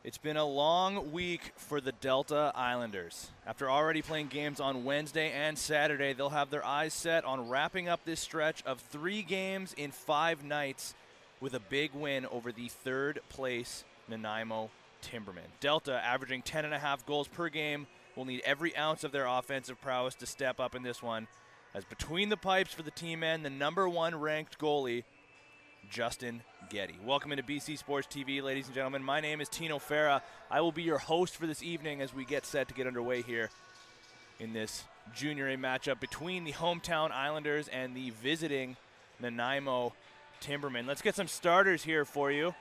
It's been a long week for the Delta Islanders. After already playing games on Wednesday and Saturday, they'll have their eyes set on wrapping up this stretch of 3 games in 5 nights with a big win over the third place Nanaimo Timbermen. Delta, averaging 10.5 goals per game, will need every ounce of their offensive prowess to step up in this one, as between the pipes for the team and the #1 ranked goalie, Justin Getty. Welcome into BC Sports TV, ladies and gentlemen. My name is Tino Farah. I will be your host for this evening as we get set to get underway here in this Junior A matchup between the hometown Islanders and the visiting Nanaimo Timbermen. Let's get some starters here for you.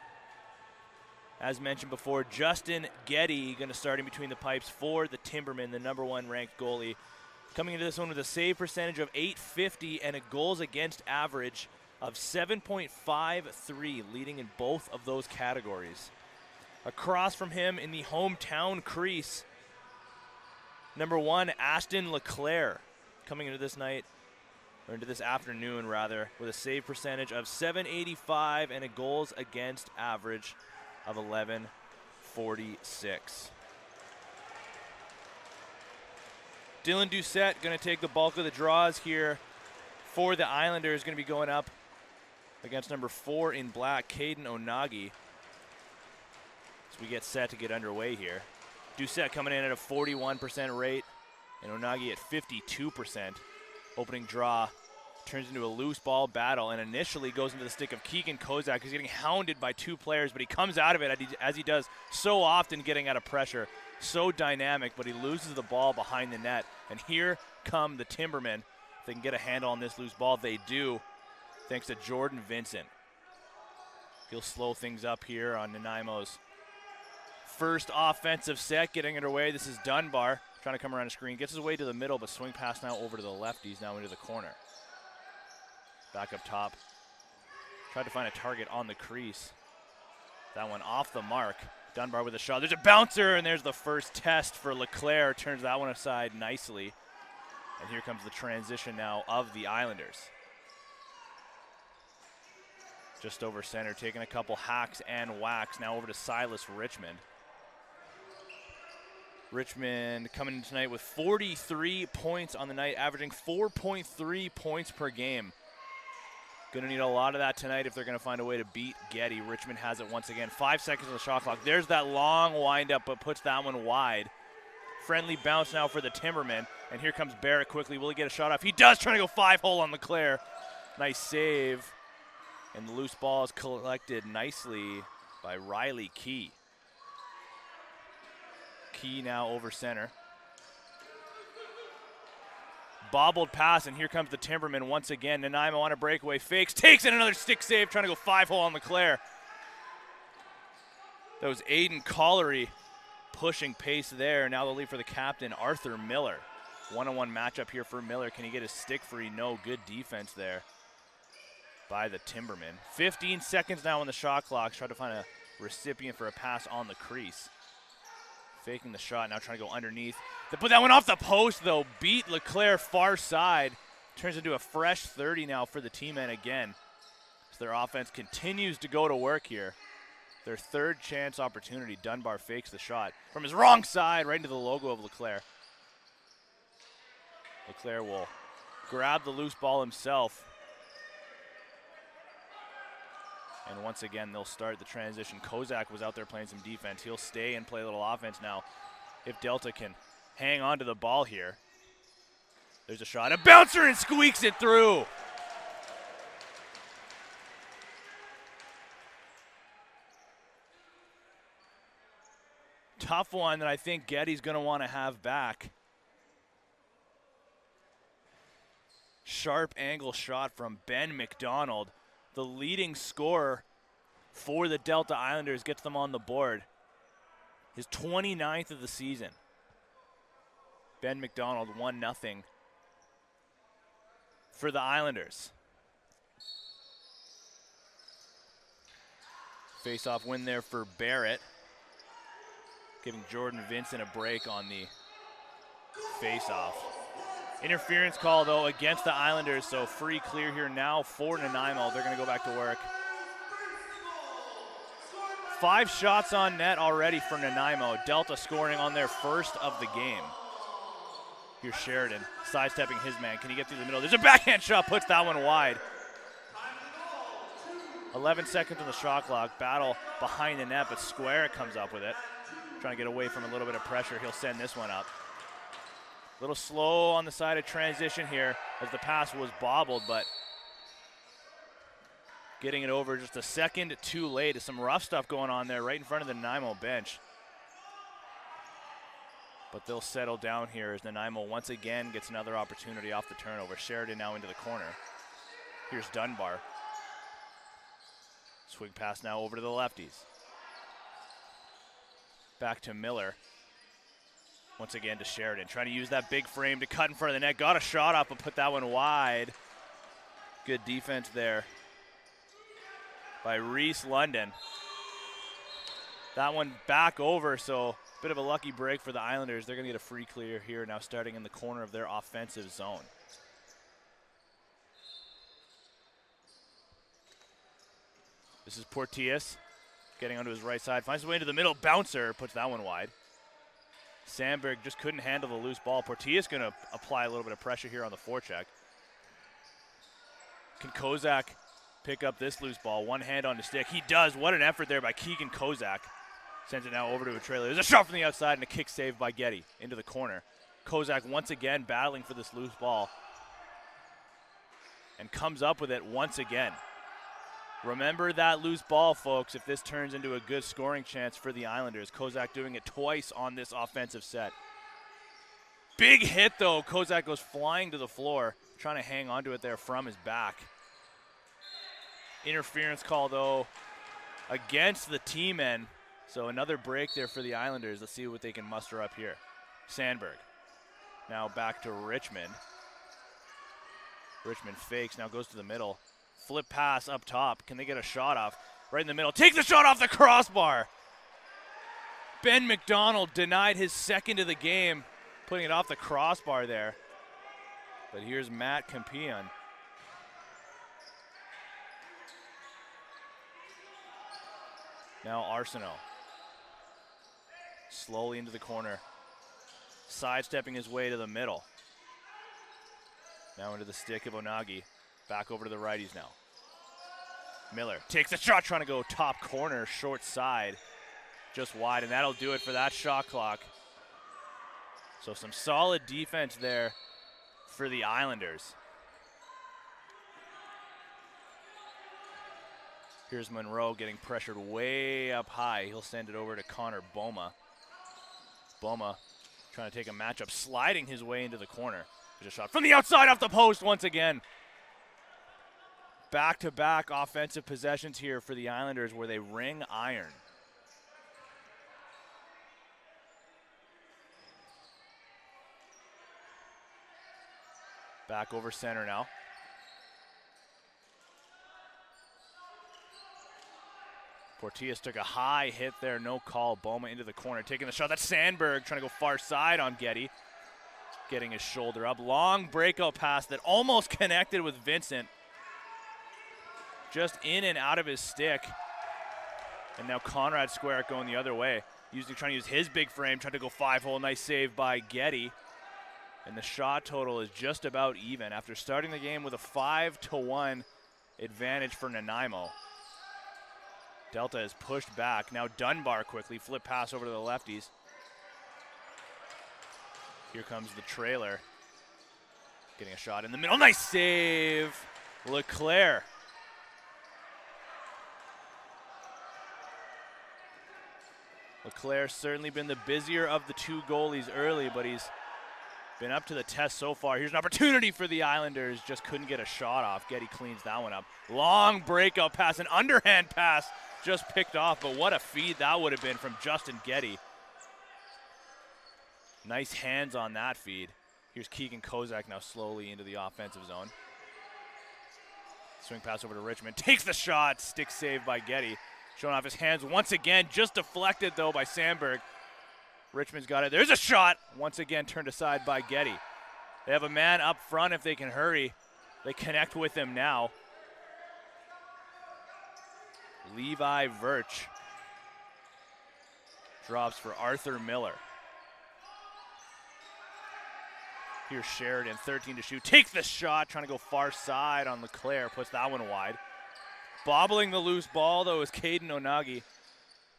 As mentioned before, Justin Getty going to start in between the pipes for the Timbermen, the #1 ranked goalie. Coming into this one with a save percentage of .850 and a goals against average of 7.53, leading in both of those categories. Across from him in the hometown crease, #1, Ashton LeClaire, coming into this night, or into this afternoon rather, with a save percentage of .785 and a goals against average of 11.46. Dylan Doucette going to take the bulk of the draws here for the Islanders, going to be going up against #4 in black, Caden Onagi, as we get set to get underway here. Doucette coming in at a 41% rate, and Onagi at 52%. Opening draw turns into a loose ball battle, and initially goes into the stick of Keegan Kozak. He's getting hounded by 2 players, but he comes out of it as he does so often, getting out of pressure. So dynamic, but he loses the ball behind the net. And here come the Timbermen. If they can get a handle on this loose ball, they do, thanks to Jordan Vincent. He'll slow things up here on Nanaimo's first offensive set, getting underway. This is Dunbar trying to come around the screen. Gets his way to the middle, but swing pass now over to the lefties, now into the corner. Back up top. Tried to find a target on the crease. That one off the mark. Dunbar with a shot. There's a bouncer, and there's the first test for LeClaire. Turns that one aside nicely. And here comes the transition now of the Islanders. Just over center, taking a couple hacks and whacks. Now over to Silas Richmond. Richmond coming in tonight with 43 points on the night, averaging 4.3 points per game. Going to need a lot of that tonight if they're going to find a way to beat Getty. Richmond has it once again. 5 seconds on the shot clock. There's that long windup, but puts that one wide. Friendly bounce now for the Timbermen. And here comes Barrett quickly. Will he get a shot off? He does, trying to go 5-hole on LeClaire. Nice save. And the loose ball is collected nicely by Riley Key. Key now over center. Bobbled pass, and here comes the Timbermen once again. Nanaimo on a breakaway, fakes, takes in another stick save, trying to go 5-hole on LeClaire. That was Aiden Collery pushing pace there. Now the lead for the captain, Arthur Miller. 1-on-1 matchup here for Miller. Can he get his stick free? No. Good defense there by the Timbermen. 15 seconds now on the shot clock. Try to find a recipient for a pass on the crease. Faking the shot, now trying to go underneath. They put that one off the post, though. Beat LeClaire far side. Turns into a fresh 30 now for the T-men again, as their offense continues to go to work here. Their third chance opportunity. Dunbar fakes the shot from his wrong side right into the logo of LeClaire. LeClaire will grab the loose ball himself. And once again, they'll start the transition. Kozak was out there playing some defense. He'll stay and play a little offense now if Delta can hang on to the ball here. There's a shot. A bouncer, and squeaks it through. Tough one that I think Getty's going to want to have back. Sharp angle shot from Ben McDonald. The leading scorer for the Delta Islanders, gets them on the board. His 29th of the season. Ben McDonald, 1-0 for the Islanders. Face-off win there for Barrett, giving Jordan Vincent a break on the face-off. Interference call, though, against the Islanders, so free clear here now for Nanaimo. They're going to go back to work. 5 shots on net already for Nanaimo. Delta scoring on their first of the game. Here's Sheridan sidestepping his man. Can he get through the middle? There's a backhand shot, puts that one wide. 11 seconds on the shot clock. Battle behind the net, but Square comes up with it. Trying to get away from a little bit of pressure. He'll send this one up. A little slow on the side of transition here as the pass was bobbled, but getting it over just a second too late. Some rough stuff going on there right in front of the Nanaimo bench. But they'll settle down here as Nanaimo once again gets another opportunity off the turnover. Sheridan now into the corner. Here's Dunbar. Swing pass now over to the lefties. Back to Miller. Once again to Sheridan. Trying to use that big frame to cut in front of the net. Got a shot up and put that one wide. Good defense there by Reese London. That one back over, so bit of a lucky break for the Islanders. They're going to get a free clear here now, starting in the corner of their offensive zone. This is Portillas getting onto his right side. Finds his way into the middle. Bouncer puts that one wide. Sandberg just couldn't handle the loose ball. Portillas going to apply a little bit of pressure here on the forecheck. Can Kozak pick up this loose ball? One hand on the stick. He does. What an effort there by Keegan Kozak. Sends it now over to a trailer. There's a shot from the outside and a kick save by Getty into the corner. Kozak once again battling for this loose ball and comes up with it once again. Remember that loose ball, folks, if this turns into a good scoring chance for the Islanders. Kozak doing it twice on this offensive set. Big hit, though. Kozak goes flying to the floor, trying to hang onto it there from his back. Interference call, though, against the T-men. So another break there for the Islanders. Let's see what they can muster up here. Sandberg. Now back to Richmond. Richmond fakes, now goes to the middle. Flip pass up top. Can they get a shot off? Right in the middle. Take the shot off the crossbar. Ben McDonald denied his second of the game, putting it off the crossbar there. But here's Matt Campion. Now Arsenault. Slowly into the corner. Sidestepping his way to the middle. Now into the stick of Onagi. Back over to the righties now. Miller takes a shot, trying to go top corner, short side, just wide, and that'll do it for that shot clock. So some solid defense there for the Islanders. Here's Monroe getting pressured way up high. He'll send it over to Connor Boma. Boma trying to take a matchup, sliding his way into the corner. There's a shot from the outside off the post once again. Back-to-back offensive possessions here for the Islanders where they ring iron. Back over center now. Portillas took a high hit there, no call. Boma into the corner, taking the shot. That's Sandberg trying to go far side on Getty. Getting his shoulder up. Long breakout pass that almost connected with Vincent. Just in and out of his stick. And now Conrad Square going the other way. Trying to use his big frame, trying to go 5-hole. Nice save by Getty. And the shot total is just about even after starting the game with a 5-1 advantage for Nanaimo. Delta is pushed back. Now Dunbar quickly, flip pass over to the lefties. Here comes the trailer. Getting a shot in the middle. Nice save, Leclerc. Leclerc certainly been the busier of the two goalies early, but he's been up to the test so far. Here's an opportunity for the Islanders. Just couldn't get a shot off. Getty cleans that one up. Long breakout pass, an underhand pass just picked off, but what a feed that would have been from Justin Getty. Nice hands on that feed. Here's Keegan Kozak now slowly into the offensive zone. Swing pass over to Richmond. Takes the shot. Stick save by Getty. Showing off his hands once again. Just deflected, though, by Sandberg. Richmond's got it. There's a shot. Once again turned aside by Getty. They have a man up front if they can hurry. They connect with him now. Levi Virch drops for Arthur Miller. Here's Sheridan, 13 to shoot. Takes the shot, trying to go far side on LeClaire. Puts that one wide. Bobbling the loose ball, though, is Caden Onagi.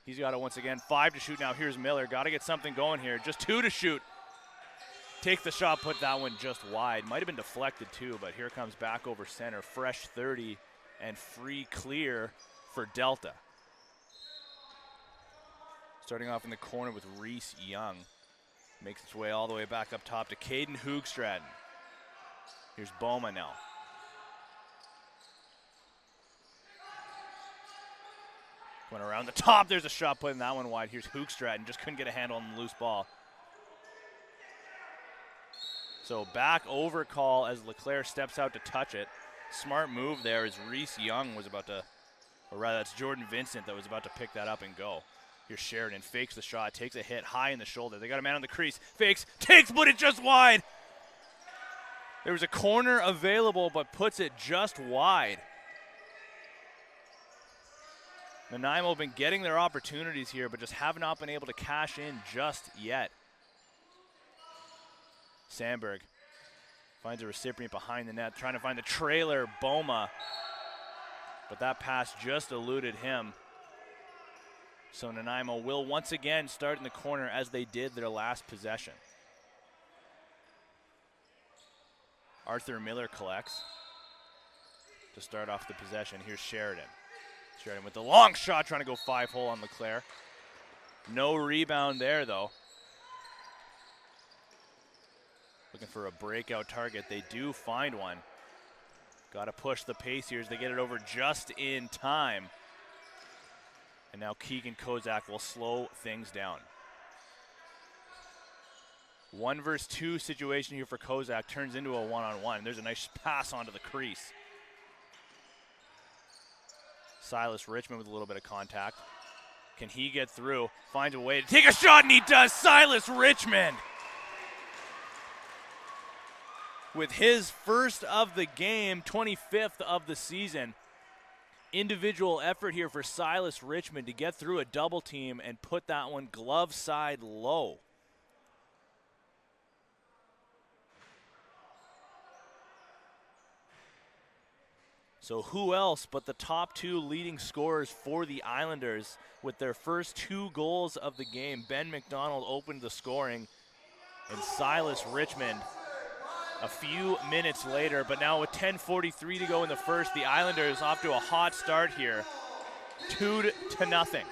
He's got it once again. 5 to shoot now. Here's Miller. Got to get something going here. Just 2 to shoot. Takes the shot, put that one just wide. Might have been deflected, too, but here comes back over center. Fresh 30 and free clear for Delta. Starting off in the corner with Reese Young. Makes its way all the way back up top to Caden Hoogstraden. Here's Boma now. Going around the top, there's a shot putting that one wide. Here's Hoogstraden, just couldn't get a handle on the loose ball. So back over call as LeClaire steps out to touch it. Smart move there as Reese Young was about to, or rather that's Jordan Vincent that was about to pick that up and go. Here's Sheridan, fakes the shot, takes a hit high in the shoulder. They got a man on the crease, fakes, takes, put it just wide. There was a corner available, but puts it just wide. Nanaimo have been getting their opportunities here, but just have not been able to cash in just yet. Sandberg finds a recipient behind the net, trying to find the trailer, Boma. But that pass just eluded him. So Nanaimo will once again start in the corner as they did their last possession. Arthur Miller collects to start off the possession. Here's Sheridan. Sheridan with the long shot, trying to go 5-hole on LeClaire. No rebound there, though. Looking for a breakout target. They do find one. Got to push the pace here as they get it over just in time. And now Keegan Kozak will slow things down. 1 versus 2 situation here for Kozak. Turns into a one-on-one. There's a nice pass onto the crease. Silas Richmond with a little bit of contact. Can he get through? Finds a way to take a shot, and he does. Silas Richmond with his first of the game, 25th of the season. Individual effort here for Silas Richmond to get through a double team and put that one glove side low. So who else but the top 2 leading scorers for the Islanders with their first 2 goals of the game. Ben McDonald opened the scoring, and Silas Richmond a few minutes later. But now with 10:43 to go in the first, the Islanders off to a hot start here, 2-0.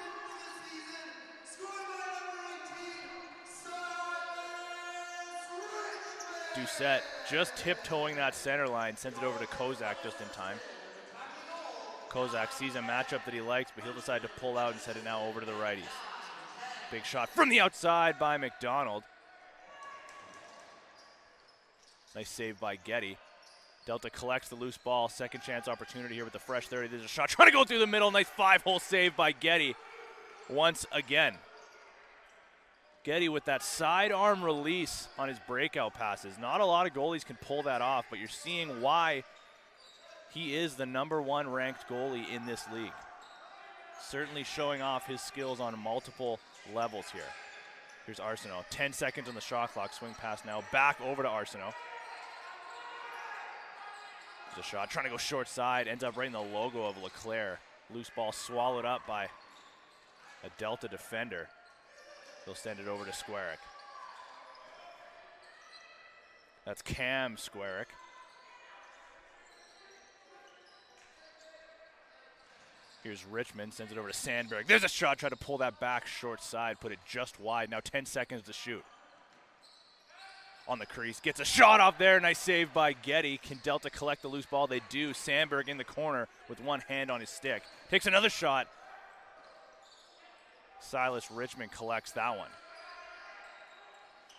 Doucette just tiptoeing that center line, sends it over to Kozak just in time. Kozak sees a matchup that he likes, but he'll decide to pull out and send it now over to the righties. Big shot from the outside by McDonald. Nice save by Getty. Delta collects the loose ball. Second chance opportunity here with the fresh 30. There's a shot trying to go through the middle. Nice 5-hole save by Getty once again. Getty with that sidearm release on his breakout passes. Not a lot of goalies can pull that off, but you're seeing why he is the #1 ranked goalie in this league. Certainly showing off his skills on multiple levels here. Here's Arsenault. 10 seconds on the shot clock. Swing pass now. Back over to Arsenault. There's a shot. Trying to go short side. Ends up right in the logo of LeClaire. Loose ball swallowed up by a Delta defender. They'll send it over to Squarick. That's Cam Squarick. Here's Richmond, sends it over to Sandberg. There's a shot, try to pull that back short side, put it just wide. Now 10 seconds to shoot. On the crease, gets a shot off there. Nice save by Getty. Can Delta collect the loose ball? They do. Sandberg in the corner with one hand on his stick. Takes another shot. Silas Richmond collects that one.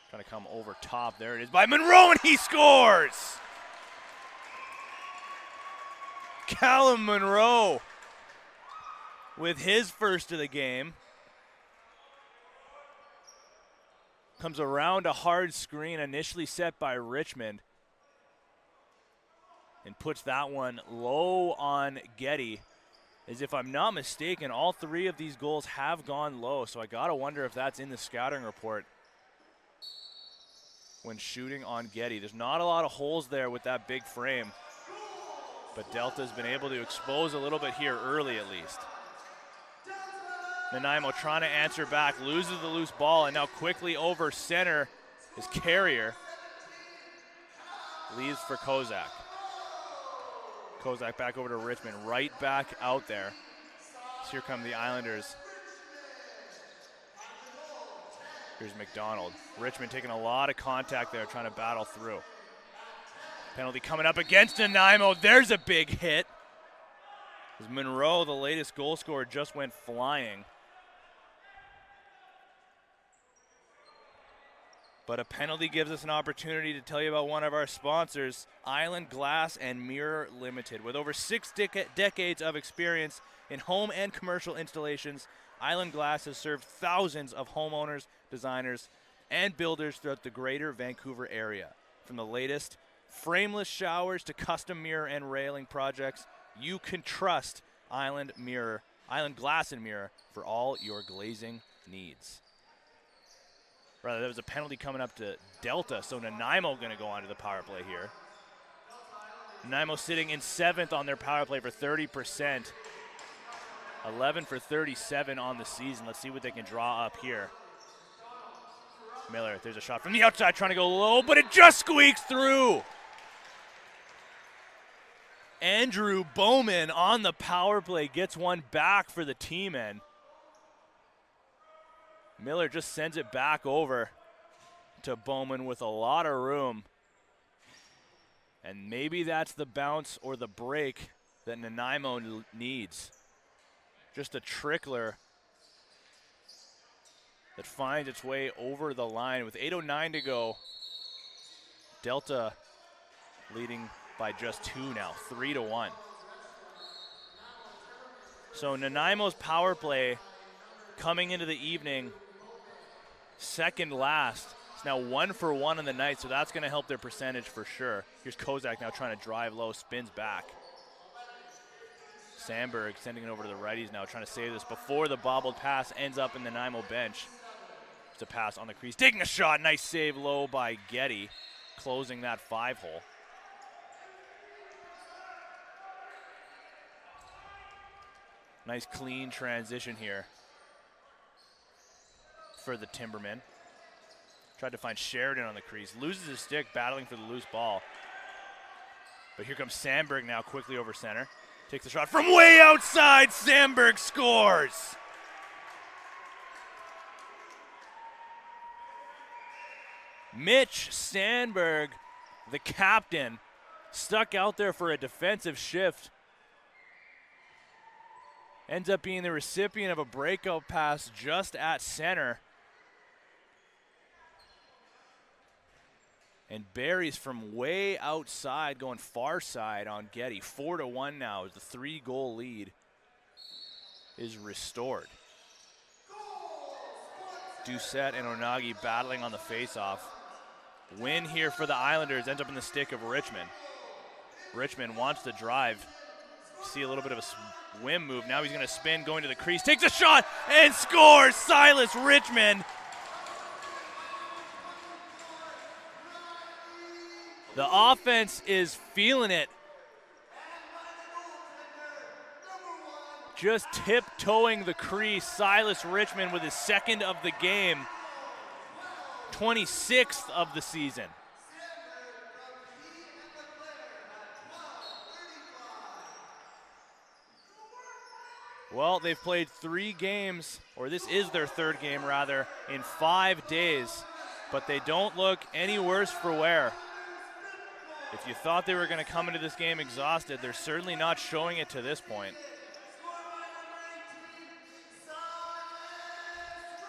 Trying to come over top. There it is by Monroe, and he scores! Callum Monroe with his first of the game. Comes around a hard screen initially set by Richmond and puts that one low on Getty. is, if I'm not mistaken, all 3 of these goals have gone low, so I gotta wonder if that's in the scouting report when shooting on Getty. There's not a lot of holes there with that big frame, but Delta's been able to expose a little bit here early at least. Nanaimo trying to answer back, loses the loose ball, and now quickly over center is Carrier. Leaves for Kozak. Kozak back over to Richmond, right back out there. So here come the Islanders. Here's McDonald. Richmond taking a lot of contact there, trying to battle through. Penalty coming up against Nanaimo. There's a big hit. As Monroe, the latest goal scorer, just went flying. But a penalty gives us an opportunity to tell you about one of our sponsors, Island Glass and Mirror Limited. With over 6 decades of experience in home and commercial installations, Island Glass has served thousands of homeowners, designers, and builders throughout the greater Vancouver area. From the latest frameless showers to custom mirror and railing projects, you can trust Island Glass and Mirror for all your glazing needs. Rather, there was a penalty coming up to Delta, so Nanaimo going to go onto the power play here. Nanaimo sitting in 7th on their power play for 30%. 11 for 37 on the season. Let's see what they can draw up here. Miller, there's a shot from the outside trying to go low, but it just squeaks through. Andrew Bowman on the power play gets one back for the team end. Miller just sends it back over to Bowman with a lot of room. And maybe that's the bounce or the break that Nanaimo needs. Just a trickler that finds its way over the line with 8:09 to go. Delta leading by just 2 now, 3-1. So Nanaimo's power play coming into the evening, second last. It's now 1 for 1 on the night, so that's going to help their percentage for sure. Here's Kozak now trying to drive low, spins back. Sandberg sending it over to the righties now, trying to save this before the bobbled pass ends up in the Nanaimo bench. It's a pass on the crease, taking a shot, nice save low by Getty, closing that 5-hole. Nice clean transition here for the Timbermen. Tried to find Sheridan on the crease, loses his stick battling for the loose ball. But here comes Sandberg now quickly over center. Takes the shot from way outside, Sandberg scores! Mitch Sandberg, the captain, stuck out there for a defensive shift. Ends up being the recipient of a breakout pass just at center. And buries from way outside, going far side on Getty. 4-1 now as the 3-goal lead is restored. Doucette and Onagi battling on the faceoff. Win here for the Islanders ends up in the stick of Richmond. Richmond wants to drive. See a little bit of a swim move. Now he's going to spin, going to the crease, takes a shot, and scores! Silas Richmond. The offense is feeling it. Just tiptoeing the crease, Silas Richmond with his 2nd of the game, 26th of the season. Well, they've played 3 games, or this is their 3rd game rather, in 5 days, but they don't look any worse for wear. If you thought they were going to come into this game exhausted, they're certainly not showing it to this point.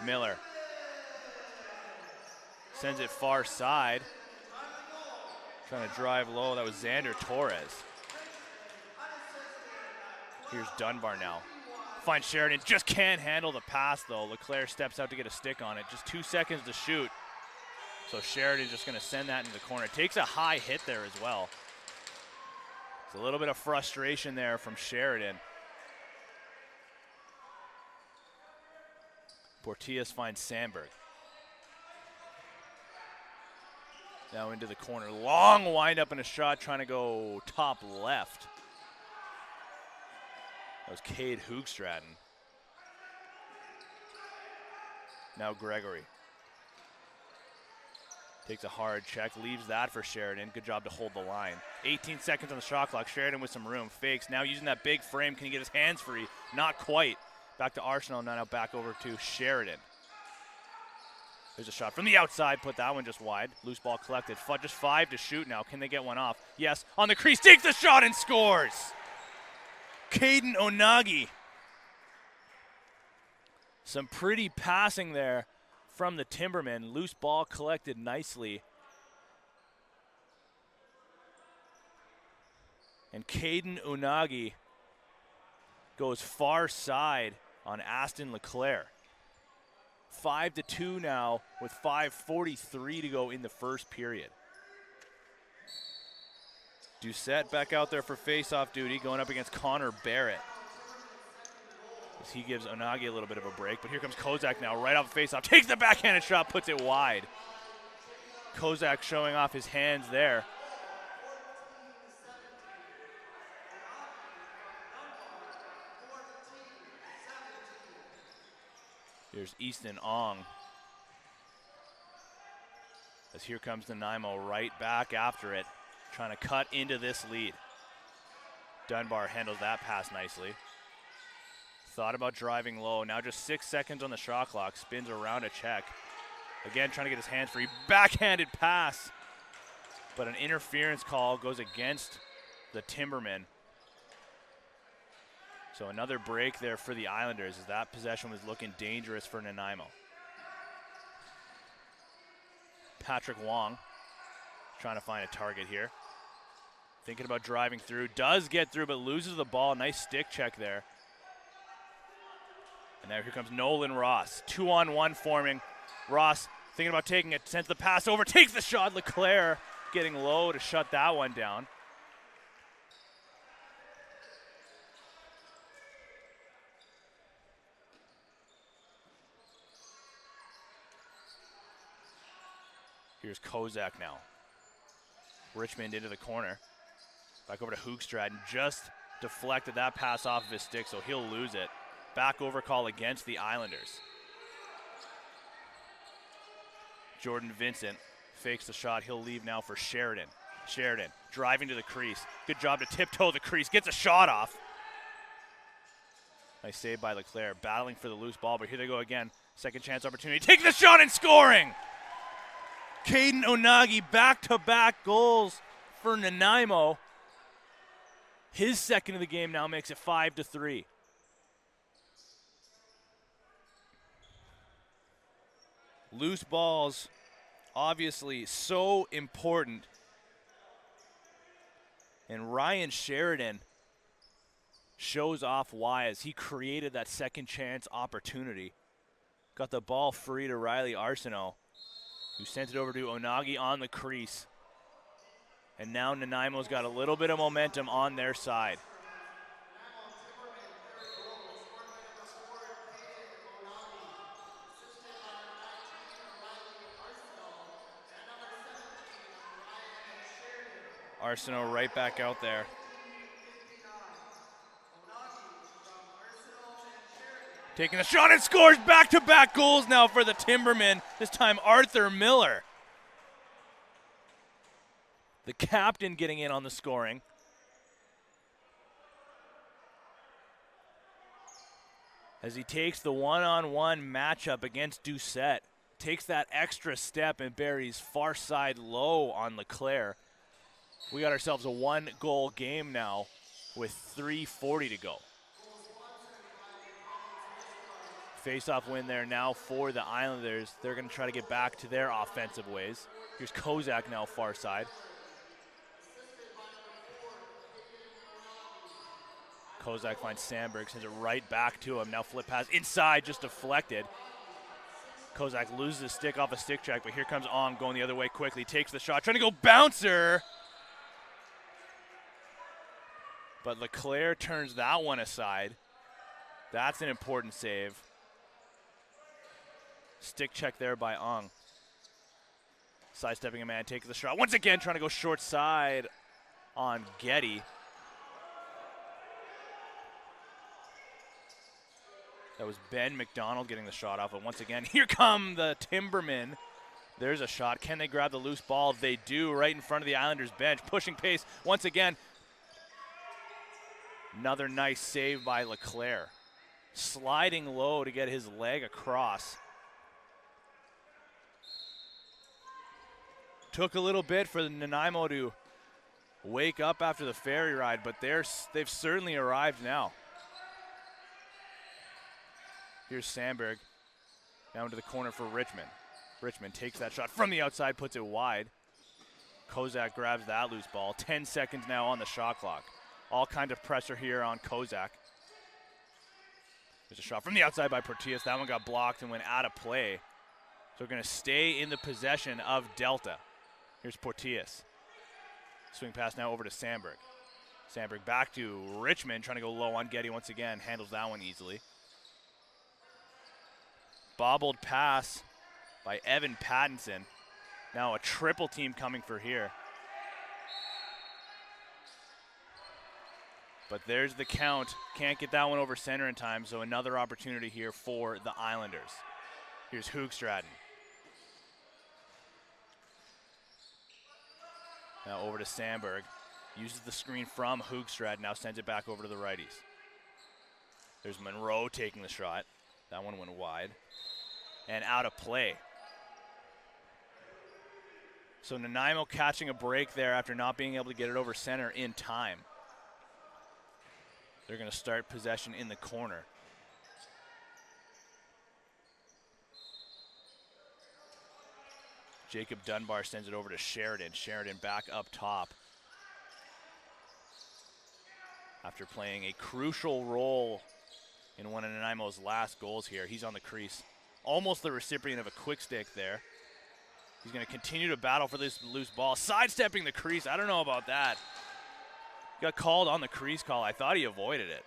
Miller sends it far side. Trying to drive low. That was Xander Torres. Here's Dunbar now. Finds Sheridan. Just can't handle the pass, though. Leclerc steps out to get a stick on it. Just 2 seconds to shoot. So Sheridan's just going to send that into the corner. Takes a high hit there as well. It's a little bit of frustration there from Sheridan. Portillas finds Sandberg. Now into the corner. Long wind up and a shot trying to go top left. That was Cade Hoogstraten. Now Gregory. Takes a hard check, leaves that for Sheridan. Good job to hold the line. 18 seconds on the shot clock. Sheridan with some room. Fakes. Now using that big frame. Can he get his hands free? Not quite. Back to Arsenault. Now back over to Sheridan. There's a shot from the outside. Put that one just wide. Loose ball collected. Just 5 to shoot now. Can they get one off? Yes. On the crease. Takes the shot and scores. Caden Onagi. Some pretty passing there from the Timbermen. Loose ball collected nicely. And Caden Unagi goes far side on Aston Leclerc. 5-2 now with 5:43 to go in the first period. Doucette back out there for face-off duty, going up against Connor Barrett. As he gives Onagi a little bit of a break, but here comes Kozak now, right off face-off. Takes the backhanded shot, puts it wide. Kozak showing off his hands there. Here's Easton Ong. As here comes Nanaimo right back after it, trying to cut into this lead. Dunbar handles that pass nicely. Thought about driving low. Now just 6 seconds on the shot clock. Spins around a check. Again, trying to get his hands free. Backhanded pass. But an interference call goes against the Timbermen. So another break there for the Islanders as that possession was looking dangerous for Nanaimo. Patrick Wong trying to find a target here. Thinking about driving through. Does get through, but loses the ball. Nice stick check there. And now here comes Nolan Ross. 2-on-1 forming. Ross thinking about taking it. Sends the pass over. Takes the shot. Leclerc getting low to shut that one down. Here's Kozak now. Richmond into the corner. Back over to Hoogstraten. Just deflected that pass off of his stick, so he'll lose it. Back over call against the Islanders. Jordan Vincent fakes the shot. He'll leave now for Sheridan. Sheridan driving to the crease. Good job to tiptoe the crease. Gets a shot off. Nice save by Leclerc. Battling for the loose ball, but here they go again. Second chance opportunity. Taking the shot and scoring! Caden Onagi, back-to-back goals for Nanaimo. His second of the game now makes it 5-3. Loose balls, obviously so important. And Ryan Sheridan shows off why as he created that second chance opportunity. Got the ball free to Riley Arsenault, who sent it over to Onagi on the crease. And now Nanaimo's got a little bit of momentum on their side. Arsenault right back out there. Taking a shot and scores back-to-back goals now for the Timbermen. This time Arthur Miller. The captain getting in on the scoring. As he takes the one-on-one matchup against Doucette. Takes that extra step and buries far side low on Leclerc. We got ourselves a 1-goal game now with 3:40 to go. Face-off win there now for the Islanders. They're going to try to get back to their offensive ways. Here's Kozak now far side. Kozak finds Sandberg, sends it right back to him. Now flip pass inside, just deflected. Kozak loses his stick off a stick check, but here comes Ong going the other way quickly. Takes the shot, trying to go bouncer. But Leclerc turns that one aside. That's an important save. Stick check there by Ong. Sidestepping a man, taking the shot. Once again, trying to go short side on Getty. That was Ben McDonald getting the shot off. But once again, here come the Timbermen. There's a shot. Can they grab the loose ball? They do, right in front of the Islanders bench. Pushing pace once again. Another nice save by Leclerc. Sliding low to get his leg across. Took a little bit for the Nanaimo to wake up after the ferry ride, but they've certainly arrived now. Here's Sandberg down to the corner for Richmond. Richmond takes that shot from the outside, puts it wide. Kozak grabs that loose ball. 10 seconds now on the shot clock. All kind of pressure here on Kozak. There's a shot from the outside by Portillas. That one got blocked and went out of play. So we're going to stay in the possession of Delta. Here's Portillas. Swing pass now over to Sandberg. Sandberg back to Richmond, trying to go low on Getty once again. Handles that one easily. Bobbled pass by Evan Pattinson. Now a triple team coming for here. But there's the count. Can't get that one over center in time, so another opportunity here for the Islanders. Here's Hoogstraten. Now over to Sandberg. Uses the screen from Hoogstraten, now sends it back over to the righties. There's Monroe taking the shot. That one went wide. And out of play. So Nanaimo catching a break there after not being able to get it over center in time. They're going to start possession in the corner. Jacob Dunbar sends it over to Sheridan. Sheridan back up top. After playing a crucial role in one of Nanaimo's last goals here. He's on the crease. Almost the recipient of a quick stick there. He's going to continue to battle for this loose ball. Sidestepping the crease. I don't know about that. Got called on the crease call. I thought he avoided it.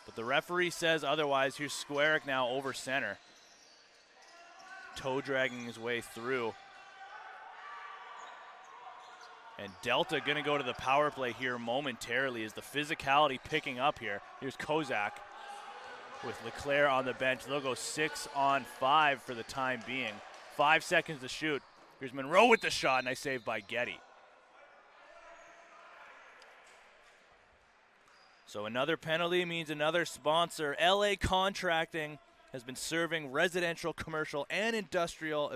But the referee says otherwise. Here's Squarick now over center. Toe dragging his way through. And Delta going to go to the power play here momentarily. Is the physicality picking up here? Here's Kozak with Leclerc on the bench. They'll go 6-on-5 for the time being. 5 seconds to shoot. Here's Monroe with the shot, nice save by Getty. So another penalty means another sponsor. LA Contracting has been serving residential, commercial, and industrial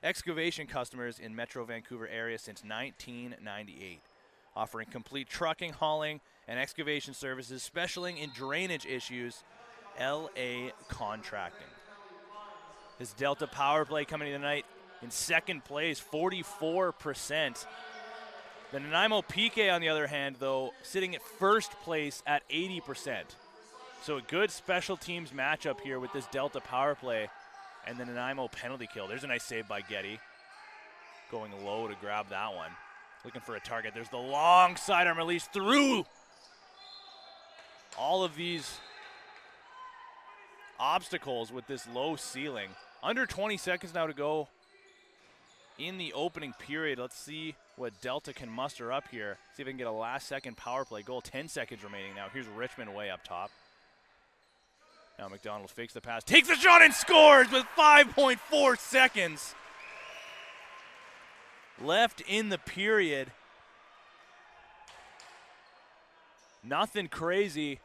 excavation customers in Metro Vancouver area since 1998. Offering complete trucking, hauling, and excavation services, specializing in drainage issues. LA Contracting. His Delta power play coming tonight in second place, 44%. The Nanaimo PK, on the other hand, though, sitting at first place at 80%. So a good special teams matchup here with this Delta power play and the Nanaimo penalty kill. There's a nice save by Getty. Going low to grab that one. Looking for a target. There's the long sidearm release through all of these obstacles with this low ceiling. Under 20 seconds now to go in the opening period. Let's see what Delta can muster up here. See if they can get a last second power play goal. 10 seconds remaining now. Here's Richmond way up top. Now McDonald fakes the pass, takes the shot and scores with 5.4 seconds left in the period. Nothing crazy.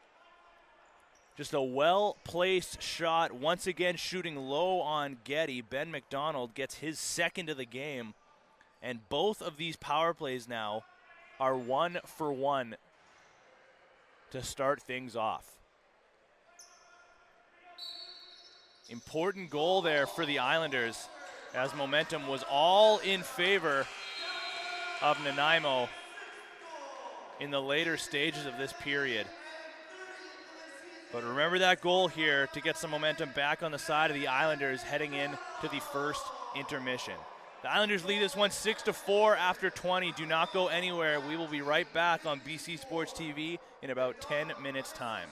Just a well-placed shot. Once again, shooting low on Getty. Ben McDonald gets his second of the game. And both of these power plays now are 1-for-1 to start things off. Important goal there for the Islanders, as momentum was all in favor of Nanaimo in the later stages of this period. But remember that goal here to get some momentum back on the side of the Islanders heading in to the first intermission. The Islanders lead this one 6-4 after 20. Do not go anywhere. We will be right back on BC Sports TV in about 10 minutes' time.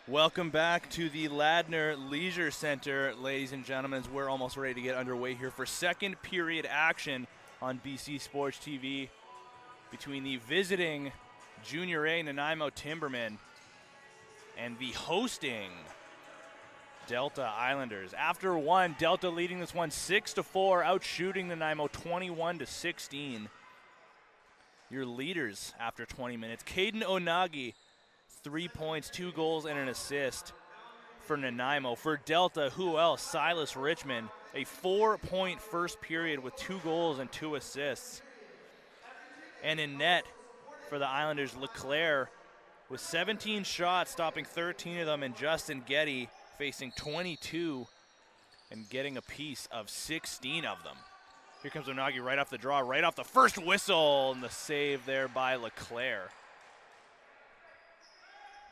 Welcome back to the Ladner Leisure Center, ladies and gentlemen. We're almost ready to get underway here for second period action on BC Sports TV between the visiting Junior A Nanaimo Timbermen and the hosting Delta Islanders. After one, Delta leading this one 6-4, outshooting Nanaimo 21-16. Your leaders after 20 minutes, Caden Onagi, 3 points, 2 goals, and an assist for Nanaimo. For Delta, who else? Silas Richmond, a 4-point first period with 2 goals and 2 assists. And in net for the Islanders, LeClaire with 17 shots, stopping 13 of them, and Justin Getty facing 22 and getting a piece of 16 of them. Here comes Onagi right off the draw, right off the first whistle, and the save there by LeClaire.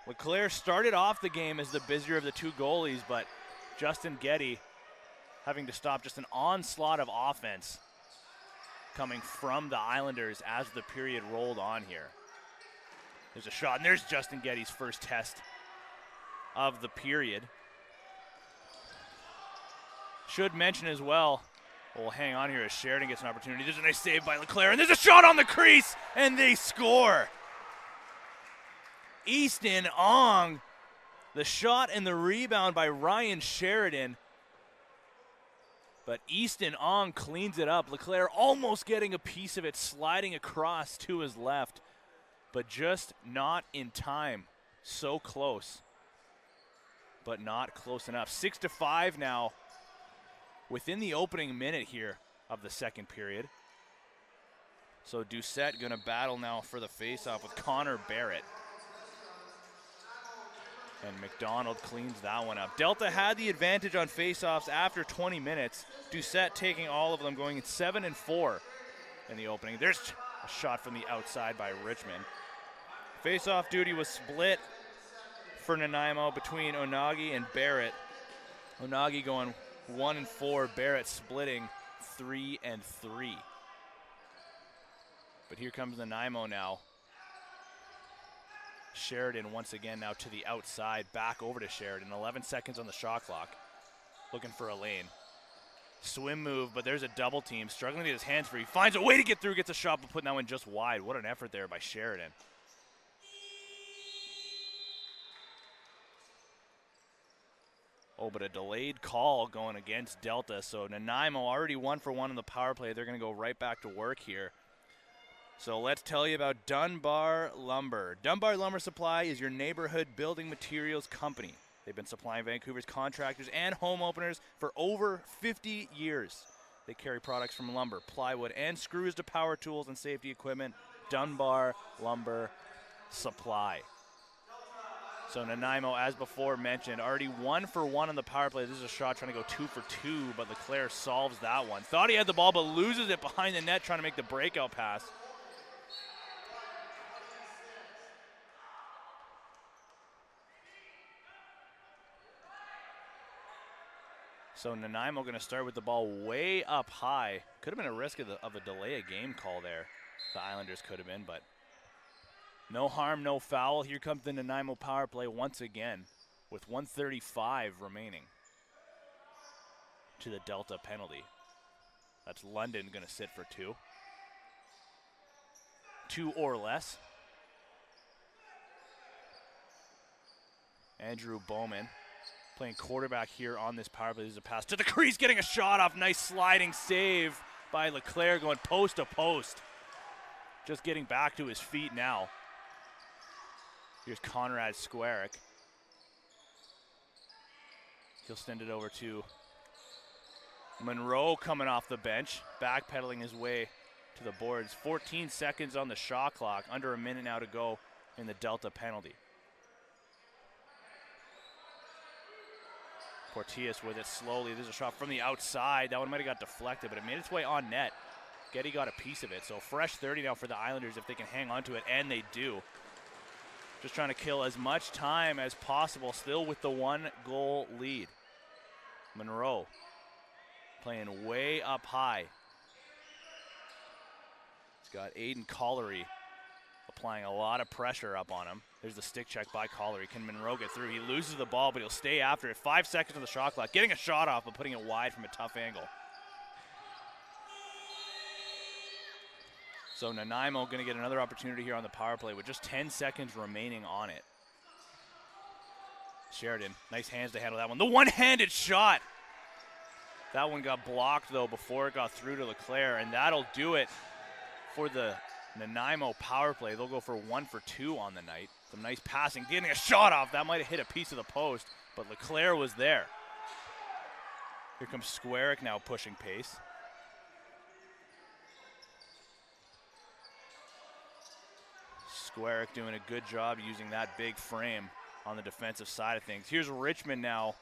LeClaire started off the game as the busier of the 2 goalies, but Justin Getty having to stop just an onslaught of offense coming from the Islanders as the period rolled on here. There's a shot, and there's Justin Getty's first test of the period. Should mention as well, we'll hang on here as Sheridan gets an opportunity. There's a nice save by LeClaire, and there's a shot on the crease, and they score. Easton Ong, the shot and the rebound by Ryan Sheridan. But Easton Ong cleans it up. LeClaire almost getting a piece of it, sliding across to his left, but just not in time. So close, but not close enough. 6-5 now within the opening minute here of the second period. So Doucette gonna battle now for the faceoff with Connor Barrett. And McDonald cleans that one up. Delta had the advantage on faceoffs after 20 minutes. Doucette taking all of them, going 7-4 in the opening. There's a shot from the outside by Richmond. Faceoff duty was split for Nanaimo between Onagi and Barrett. Onagi going 1-4, Barrett splitting 3-3. But here comes Nanaimo now. Sheridan once again now to the outside, back over to Sheridan. 11 seconds on the shot clock, looking for a lane. Swim move, but there's a double team, struggling to get his hands free. Finds a way to get through, gets a shot, but putting that one just wide. What an effort there by Sheridan. Oh, but a delayed call going against Delta, so Nanaimo already 1-for-1 on the power play. They're going to go right back to work here. So let's tell you about Dunbar Lumber. Dunbar Lumber Supply is your neighborhood building materials company. They've been supplying Vancouver's contractors and home openers for over 50 years. They carry products from lumber, plywood, and screws to power tools and safety equipment. Dunbar Lumber Supply. So Nanaimo, as before mentioned, already 1-for-1 on the power play. This is a shot trying to go 2-for-2, but LeClaire solves that one. Thought he had the ball, but loses it behind the net trying to make the breakout pass. So Nanaimo going to start with the ball way up high. Could have been a risk of a delay of game call there. The Islanders could have been, but no harm, no foul. Here comes the Nanaimo power play once again with 1:35 remaining to the Delta penalty. That's London going to sit for 2. 2 or less. Andrew Bowman playing quarterback here on this power play. There's a pass to the crease, getting a shot off. Nice sliding save by LeClaire, going post to post. Just getting back to his feet now. Here's Conrad Squarick. He'll send it over to Monroe coming off the bench, backpedaling his way to the boards. 14 seconds on the shot clock, under a minute now to go in the Delta penalty. Portillas with it slowly. There's a shot from the outside. That one might have got deflected, but it made its way on net. Getty got a piece of it. So fresh 30 now for the Islanders if they can hang on to it, and they do. Just trying to kill as much time as possible, still with the 1-goal lead. Monroe playing way up high. He's got Aiden Collery applying a lot of pressure up on him. There's the stick check by Collery. Can Monroe get through? He loses the ball, but he'll stay after it. 5 seconds on the shot clock. Getting a shot off, but putting it wide from a tough angle. So Nanaimo going to get another opportunity here on the power play with just 10 seconds remaining on it. Sheridan, nice hands to handle that one. The one-handed shot. That one got blocked, though, before it got through to Leclerc, and that'll do it for the Nanaimo power play. They'll go for 1 for 2 on the night. Some nice passing, getting a shot off. That might have hit a piece of the post, but Leclerc was there. Here comes Squarick now pushing pace. Squarick doing a good job using that big frame on the defensive side of things. Here's Richmond now,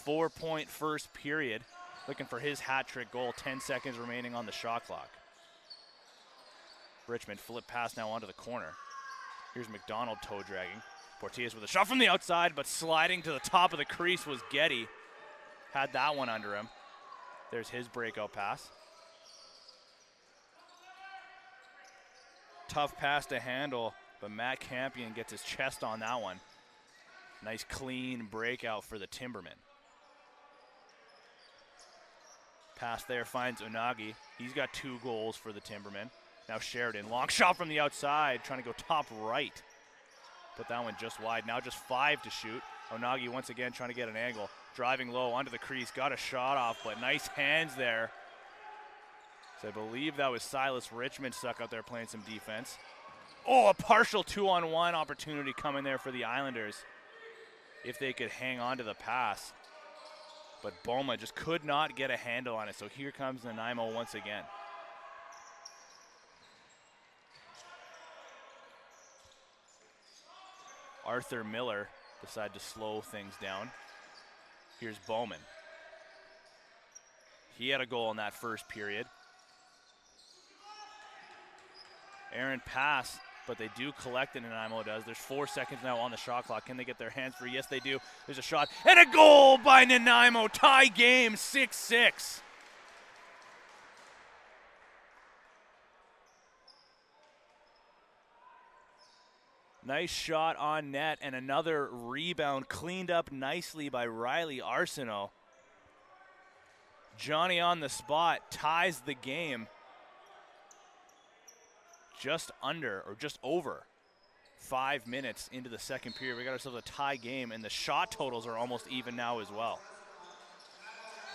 4-point first period, looking for his hat trick goal. 10 seconds remaining on the shot clock. Richmond flip pass now onto the corner. Here's McDonald toe dragging. Portillas with a shot from the outside, but sliding to the top of the crease was Getty. Had that one under him. There's his breakout pass. Tough pass to handle, but Matt Campion gets his chest on that one. Nice clean breakout for the Timbermen. Pass there finds Unagi. He's got 2 goals for the Timbermen. Now Sheridan, long shot from the outside, trying to go top right. Put that one just wide. Now just 5 to shoot. Unagi once again trying to get an angle. Driving low onto the crease, got a shot off, but nice hands there. So I believe that was Silas Richmond stuck out there playing some defense. Oh, a partial 2-on-1 opportunity coming there for the Islanders if they could hang on to the pass. But Boma just could not get a handle on it, so here comes Nanaimo once again. Arthur Miller decided to slow things down. Here's Bowman. He had a goal in that first period. Aaron pass, but they do collect it, Nanaimo does. There's 4 seconds now on the shot clock. Can they get their hands free? Yes, they do. There's a shot and a goal by Nanaimo. Tie game, 6-6. Nice shot on net and another rebound cleaned up nicely by Riley Arsenault. Johnny on the spot ties the game. Just under or just over 5 minutes into the second period. We got ourselves a tie game, and the shot totals are almost even now as well.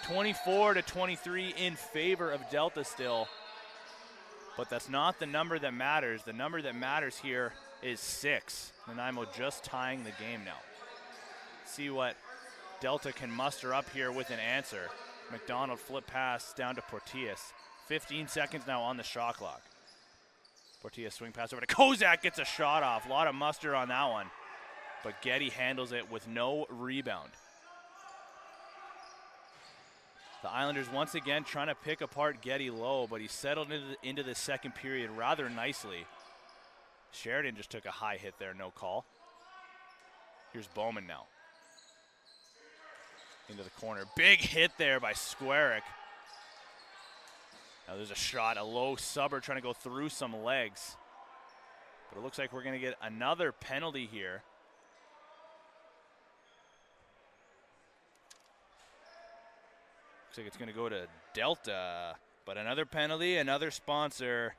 24-23 in favor of Delta still, but that's not the number that matters. The number that matters here is 6. Nanaimo just tying the game now. See what Delta can muster up here with an answer. McDonald flip pass down to Portillas. 15 seconds now on the shot clock. Portillas swing pass over to Kozak, gets a shot off. A lot of muster on that one, but Getty handles it with no rebound. The Islanders once again trying to pick apart Getty low, but he settled into the second period rather nicely. Sheridan just took a high hit there, no call. Here's Bowman now. Into the corner. Big hit there by Squarick. Now there's a shot, a low subber trying to go through some legs. But it looks like we're going to get another penalty here. Looks like it's going to go to Delta. But another penalty, another sponsor.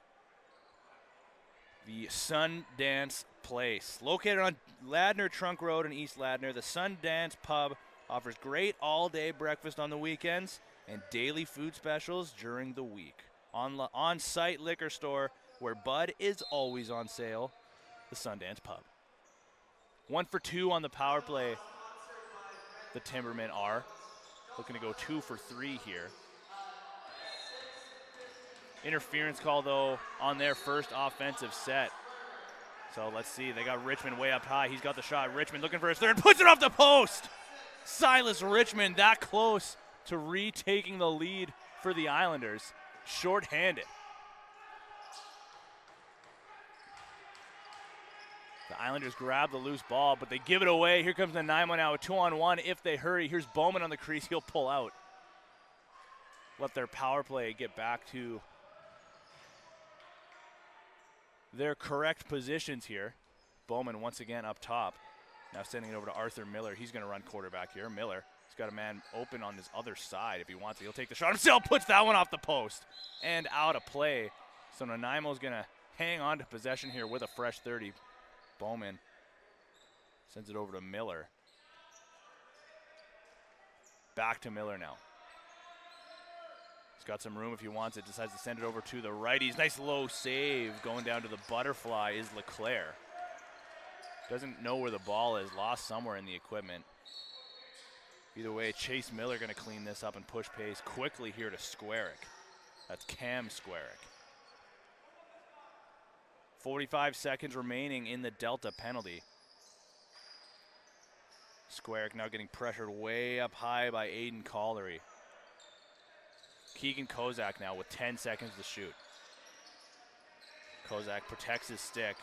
The Sundance Place. Located on Ladner Trunk Road in East Ladner, the Sundance Pub offers great all-day breakfast on the weekends and daily food specials during the week. On-site liquor store where Bud is always on sale, the Sundance Pub. 1 for 2 on the power play. The Timbermen are looking to go 2 for 3 here. Interference call, though, on their first offensive set. So let's see. They got Richmond way up high. He's got the shot. Richmond looking for his third. Puts it off the post. Silas Richmond that close to retaking the lead for the Islanders. Short-handed. The Islanders grab the loose ball, but they give it away. Here comes Nanaimo now, a 2-on-1. If they hurry, here's Bowman on the crease. He'll pull out. Let their power play get back to their correct positions here. Bowman once again up top. Now sending it over to Arthur Miller. He's going to run quarterback here. Miller, he's got a man open on his other side if he wants it. He'll take the shot himself, puts that one off the post and out of play. So Nanaimo's going to hang on to possession here with a fresh 30. Bowman sends it over to Miller. Back to Miller now. He's got some room if he wants it. Decides to send it over to the righties. Nice low save. Going down to the butterfly is LeClaire. Doesn't know where the ball is. Lost somewhere in the equipment. Either way, Chase Miller going to clean this up and push pace quickly here to Squarick. That's Cam Squarick. 45 seconds remaining in the Delta penalty. Squarick now getting pressured way up high by Aiden Collery. Keegan Kozak now with 10 seconds to shoot. Kozak protects his stick.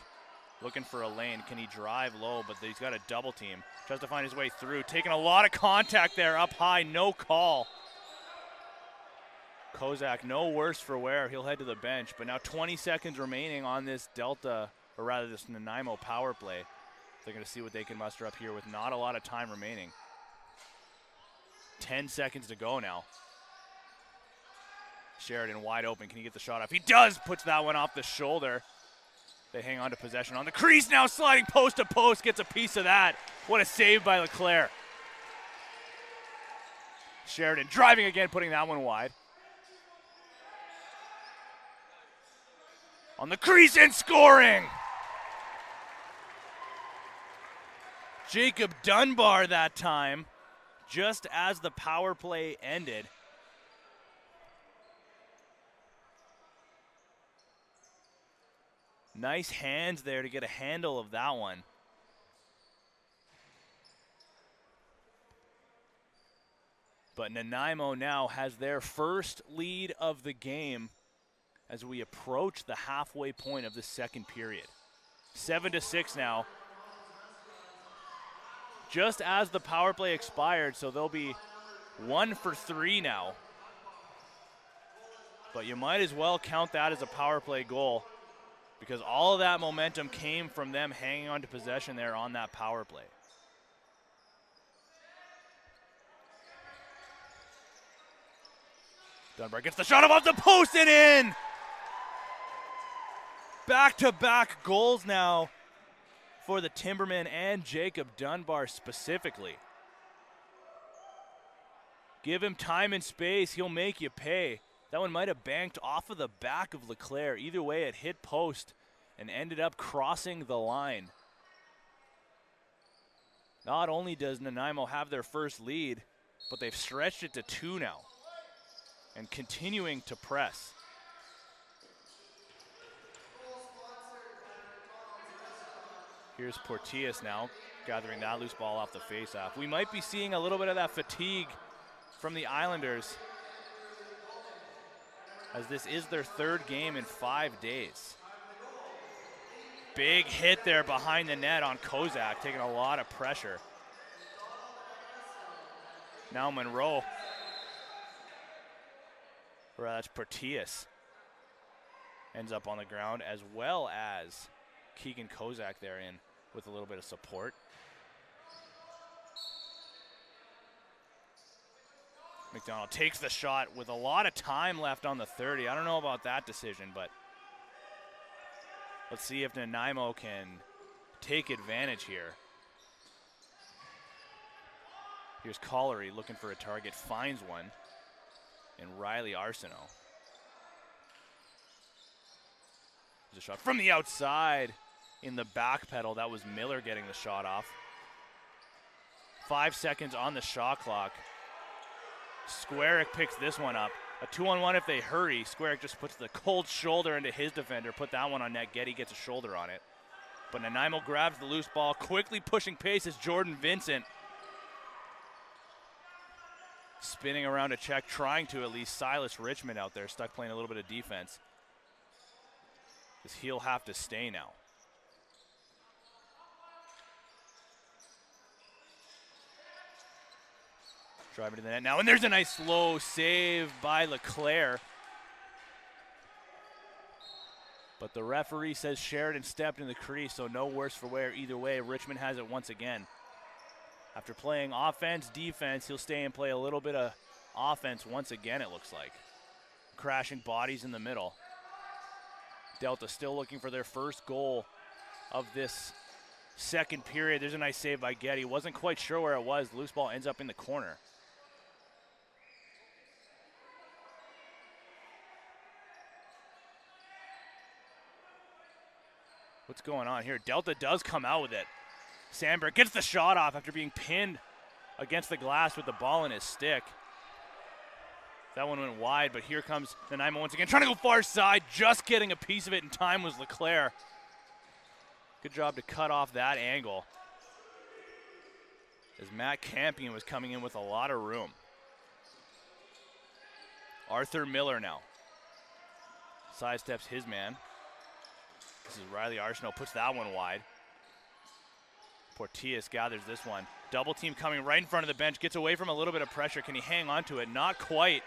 Looking for a lane. Can he drive low? But he's got a double team. Tries to find his way through. Taking a lot of contact there up high. No call. Kozak no worse for wear. He'll head to the bench. But now 20 seconds remaining on this Delta, or rather this Nanaimo power play. They're going to see what they can muster up here with not a lot of time remaining. 10 seconds to go now. Sheridan wide open. Can he get the shot off? He does. Puts that one off the shoulder. They hang on to possession on the crease now, sliding post to post, gets a piece of that. What a save by LeClaire. Sheridan driving again, putting that one wide. On the crease and scoring. Jacob Dunbar that time, just as the power play ended. Nice hands there to get a handle of that one. But Nanaimo now has their first lead of the game as we approach the halfway point of the second period. 7-6 now. Just as the power play expired, so they'll be 1 for 3 now. But you might as well count that as a power play goal, because all of that momentum came from them hanging on to possession there on that power play. Dunbar gets the shot off the post and in! Back-to-back goals now for the Timbermen and Jacob Dunbar specifically. Give him time and space, he'll make you pay. That one might have banked off of the back of LeClaire. Either way, it hit post and ended up crossing the line. Not only does Nanaimo have their first lead, but they've stretched it to 2 now and continuing to press. Here's Portillas now, gathering that loose ball off the faceoff. We might be seeing a little bit of that fatigue from the Islanders, as this is their third game in 5 days. Big hit there behind the net on Kozak, taking a lot of pressure. Now Monroe, or that's Portillas, ends up on the ground, as well as Keegan Kozak there in with a little bit of support. McDonald takes the shot with a lot of time left on the 30. I don't know about that decision, but let's see if Nanaimo can take advantage here. Here's Collery looking for a target, finds one, and Riley Arsenault. There's a shot from the outside in the back pedal. That was Miller getting the shot off. 5 seconds on the shot clock. Squarick picks this one up. A 2-on-1 if they hurry. Squarick just puts the cold shoulder into his defender. Put that one on net. Getty gets a shoulder on it. But Nanaimo grabs the loose ball. Quickly pushing pace is Jordan Vincent. Spinning around a check, trying to at least Silas Richmond out there. Stuck playing a little bit of defense. Because he'll have to stay now. Driving to the net now, and there's a nice slow save by LeClaire. But the referee says Sheridan stepped in the crease, so no worse for wear either way. Richmond has it once again. After playing offense, defense, he'll stay and play a little bit of offense once again, it looks like. Crashing bodies in the middle. Delta still looking for their first goal of this second period. There's a nice save by Getty. Wasn't quite sure where it was. Loose ball ends up in the corner. What's going on here? Delta does come out with it. Sandberg gets the shot off after being pinned against the glass with the ball in his stick. That one went wide, but here comes Nanaimo once again, trying to go far side, just getting a piece of it in time was Leclerc. Good job to cut off that angle, as Matt Campion was coming in with a lot of room. Arthur Miller now sidesteps his man. This is Riley Arsenault, puts that one wide. Portillas gathers this one. Double team coming right in front of the bench, gets away from a little bit of pressure. Can he hang on to it? Not quite.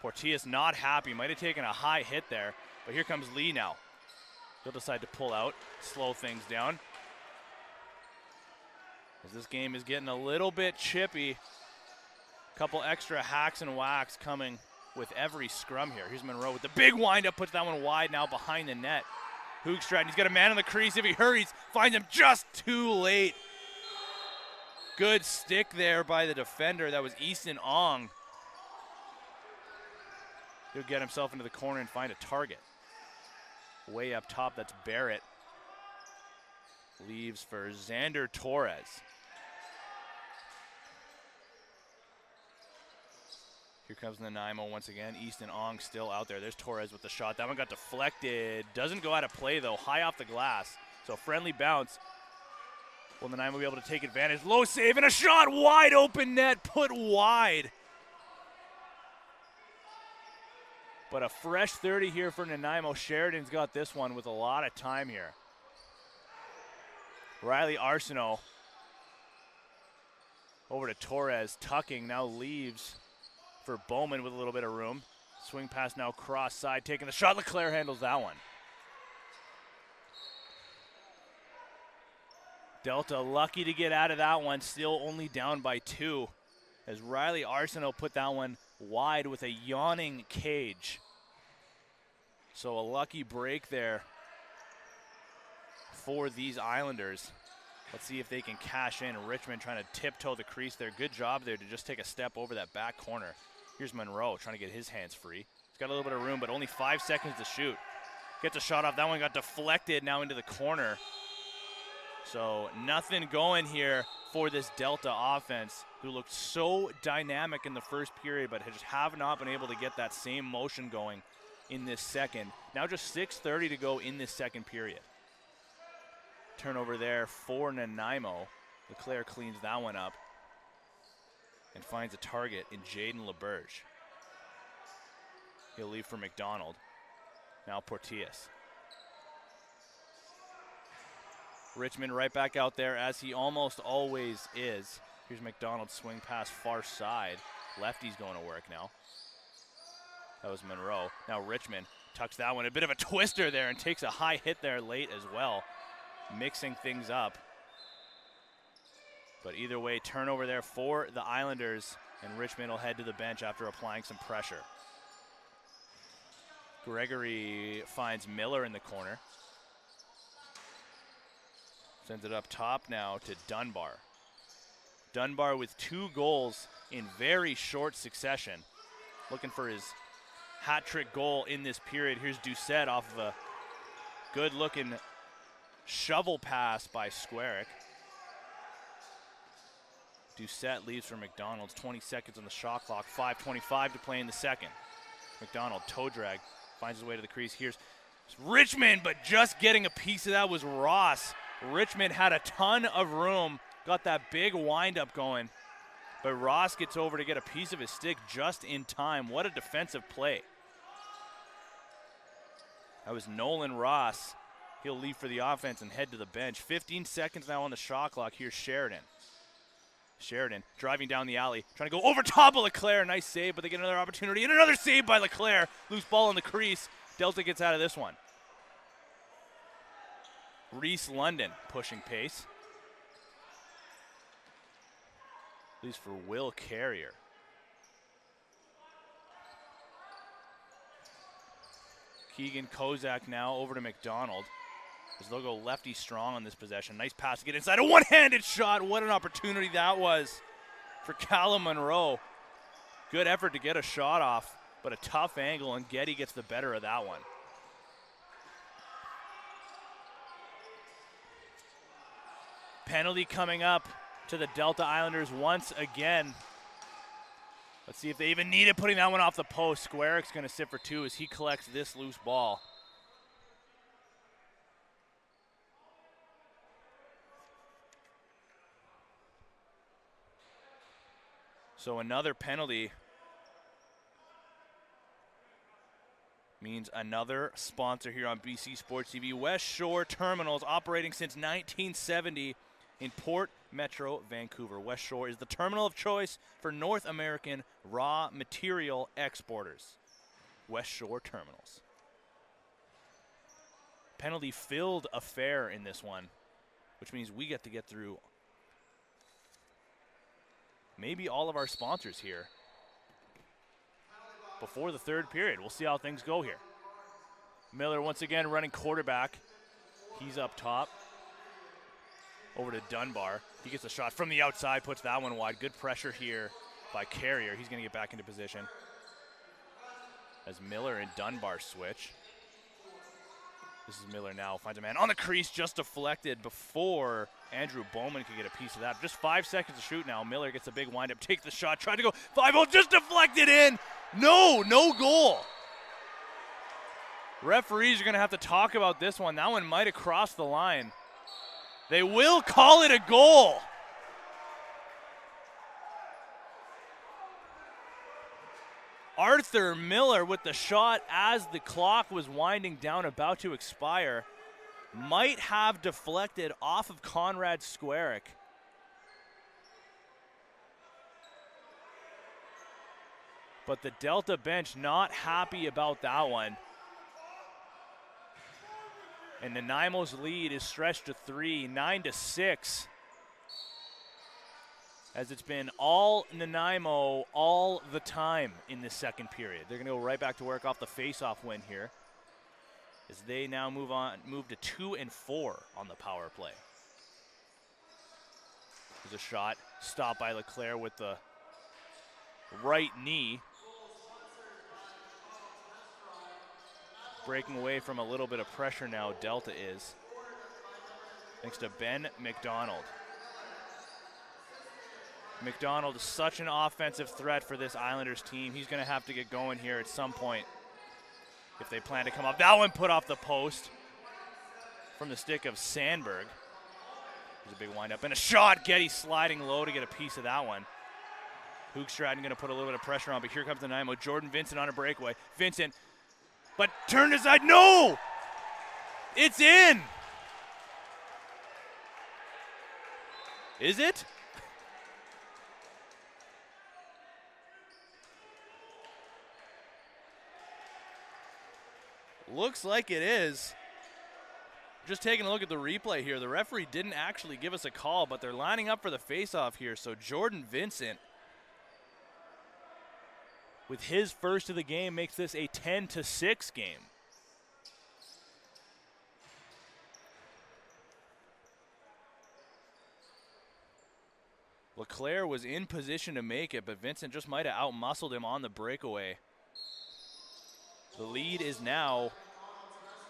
Portillas not happy, might have taken a high hit there, but here comes Lee now. He'll decide to pull out, slow things down. As this game is getting a little bit chippy. Couple extra hacks and whacks coming with every scrum here. Here's Monroe with the big windup, puts that one wide now behind the net. Hoogstraten, he's got a man in the crease. If he hurries, finds him just too late. Good stick there by the defender. That was Easton Ong. He'll get himself into the corner and find a target. Way up top, that's Barrett. Leaves for Xander Torres. Here comes Nanaimo once again. Easton Ong still out there. There's Torres with the shot. That one got deflected. Doesn't go out of play, though. High off the glass. So friendly bounce. Will Nanaimo be able to take advantage? Low save and a shot. Wide open net. Put wide. But a fresh 30 here for Nanaimo. Sheridan's got this one with a lot of time here. Riley Arsenault over to Torres. Tucking now leaves for Bowman with a little bit of room. Swing pass now cross side, taking the shot. Leclerc handles that one. Delta lucky to get out of that one, still only down by 2. As Riley Arsenault put that one wide with a yawning cage. So a lucky break there for these Islanders. Let's see if they can cash in. Richmond trying to tiptoe the crease there. Good job there to just take a step over that back corner. Here's Monroe trying to get his hands free. He's got a little bit of room, but only 5 seconds to shoot. Gets a shot off. That one got deflected now into the corner. So nothing going here for this Delta offense, who looked so dynamic in the first period, but just have not been able to get that same motion going in this second. Now just 6:30 to go in this second period. Turnover there for Nanaimo. Leclerc cleans that one up and finds a target in Jaden LeBurge. He'll leave for McDonald. Now Portillas. Richmond right back out there as he almost always is. Here's McDonald's swing pass far side. Lefty's going to work now. That was Monroe. Now Richmond tucks that one. A bit of a twister there and takes a high hit there late as well. Mixing things up. But either way, turnover there for the Islanders, and Richmond will head to the bench after applying some pressure. Gregory finds Miller in the corner. Sends it up top now to Dunbar. Dunbar with 2 goals in very short succession. Looking for his hat-trick goal in this period. Here's Doucette off of a good-looking shovel pass by Squarick. Doucette leaves for McDonald's. 20 seconds on the shot clock. 5:25 to play in the second. McDonald, toe drag, finds his way to the crease. Here's Richmond, but just getting a piece of that was Ross. Richmond had a ton of room, got that big windup going, but Ross gets over to get a piece of his stick just in time. What a defensive play. That was Nolan Ross. He'll leave for the offense and head to the bench. 15 seconds now on the shot clock. Here's Sheridan. Sheridan driving down the alley, trying to go over top of Leclerc. Nice save, but they get another opportunity and another save by Leclerc. Loose ball in the crease. Delta gets out of this one. Reese London pushing pace. At least for Will Carrier. Keegan Kozak now over to McDonald. As they'll go lefty strong on this possession. Nice pass to get inside. A one-handed shot. What an opportunity that was for Callum Monroe. Good effort to get a shot off, but a tough angle, and Getty gets the better of that one. Penalty coming up to the Delta Islanders once again. Let's see if they even need it, putting that one off the post. Squarrick's going to sit for 2 as he collects this loose ball. So another penalty means another sponsor here on BC Sports TV. West Shore Terminals, operating since 1970 in Port Metro, Vancouver. West Shore is the terminal of choice for North American raw material exporters. West Shore Terminals. Penalty-filled affair in this one, which means we get to get through maybe all of our sponsors here before the third period. We'll see how things go here. Miller once again running quarterback. He's up top. Over to Dunbar. He gets a shot from the outside, puts that one wide. Good pressure here by Carrier. He's going to get back into position as Miller and Dunbar switch. This is Miller now, finds a man on the crease, just deflected before Andrew Bowman could get a piece of that. Just 5 seconds to shoot now. Miller gets a big windup, takes the shot, tried to go 5-0, just deflected in. No goal. Referees are going to have to talk about this one. That one might have crossed the line. They will call it a goal. Arthur Miller with the shot as the clock was winding down, about to expire. Might have deflected off of Conrad Squarick. But the Delta bench not happy about that one. And Nanaimo's lead is stretched to 3, 9-6. As it's been all Nanaimo all the time in this second period. They're going to go right back to work off the face-off win here, as they now move to 2 and 4 on the power play. There's a shot stopped by Leclerc with the right knee. Breaking away from a little bit of pressure now, Delta is. Thanks to Ben McDonald. McDonald is such an offensive threat for this Islanders team. He's going to have to get going here at some point if they plan to come up. That one put off the post from the stick of Sandberg. There's a big windup and a shot. Getty sliding low to get a piece of that one. Hoogstraten going to put a little bit of pressure on, but here comes Nanaimo. Jordan Vincent on a breakaway. Vincent, but turned aside. No! It's in! Is it? Looks like it is. Just taking a look at the replay here. The referee didn't actually give us a call, but they're lining up for the face-off here. So Jordan Vincent, with his first of the game, makes this a 10-6 game. Leclerc was in position to make it, but Vincent just might have outmuscled him on the breakaway. The lead is now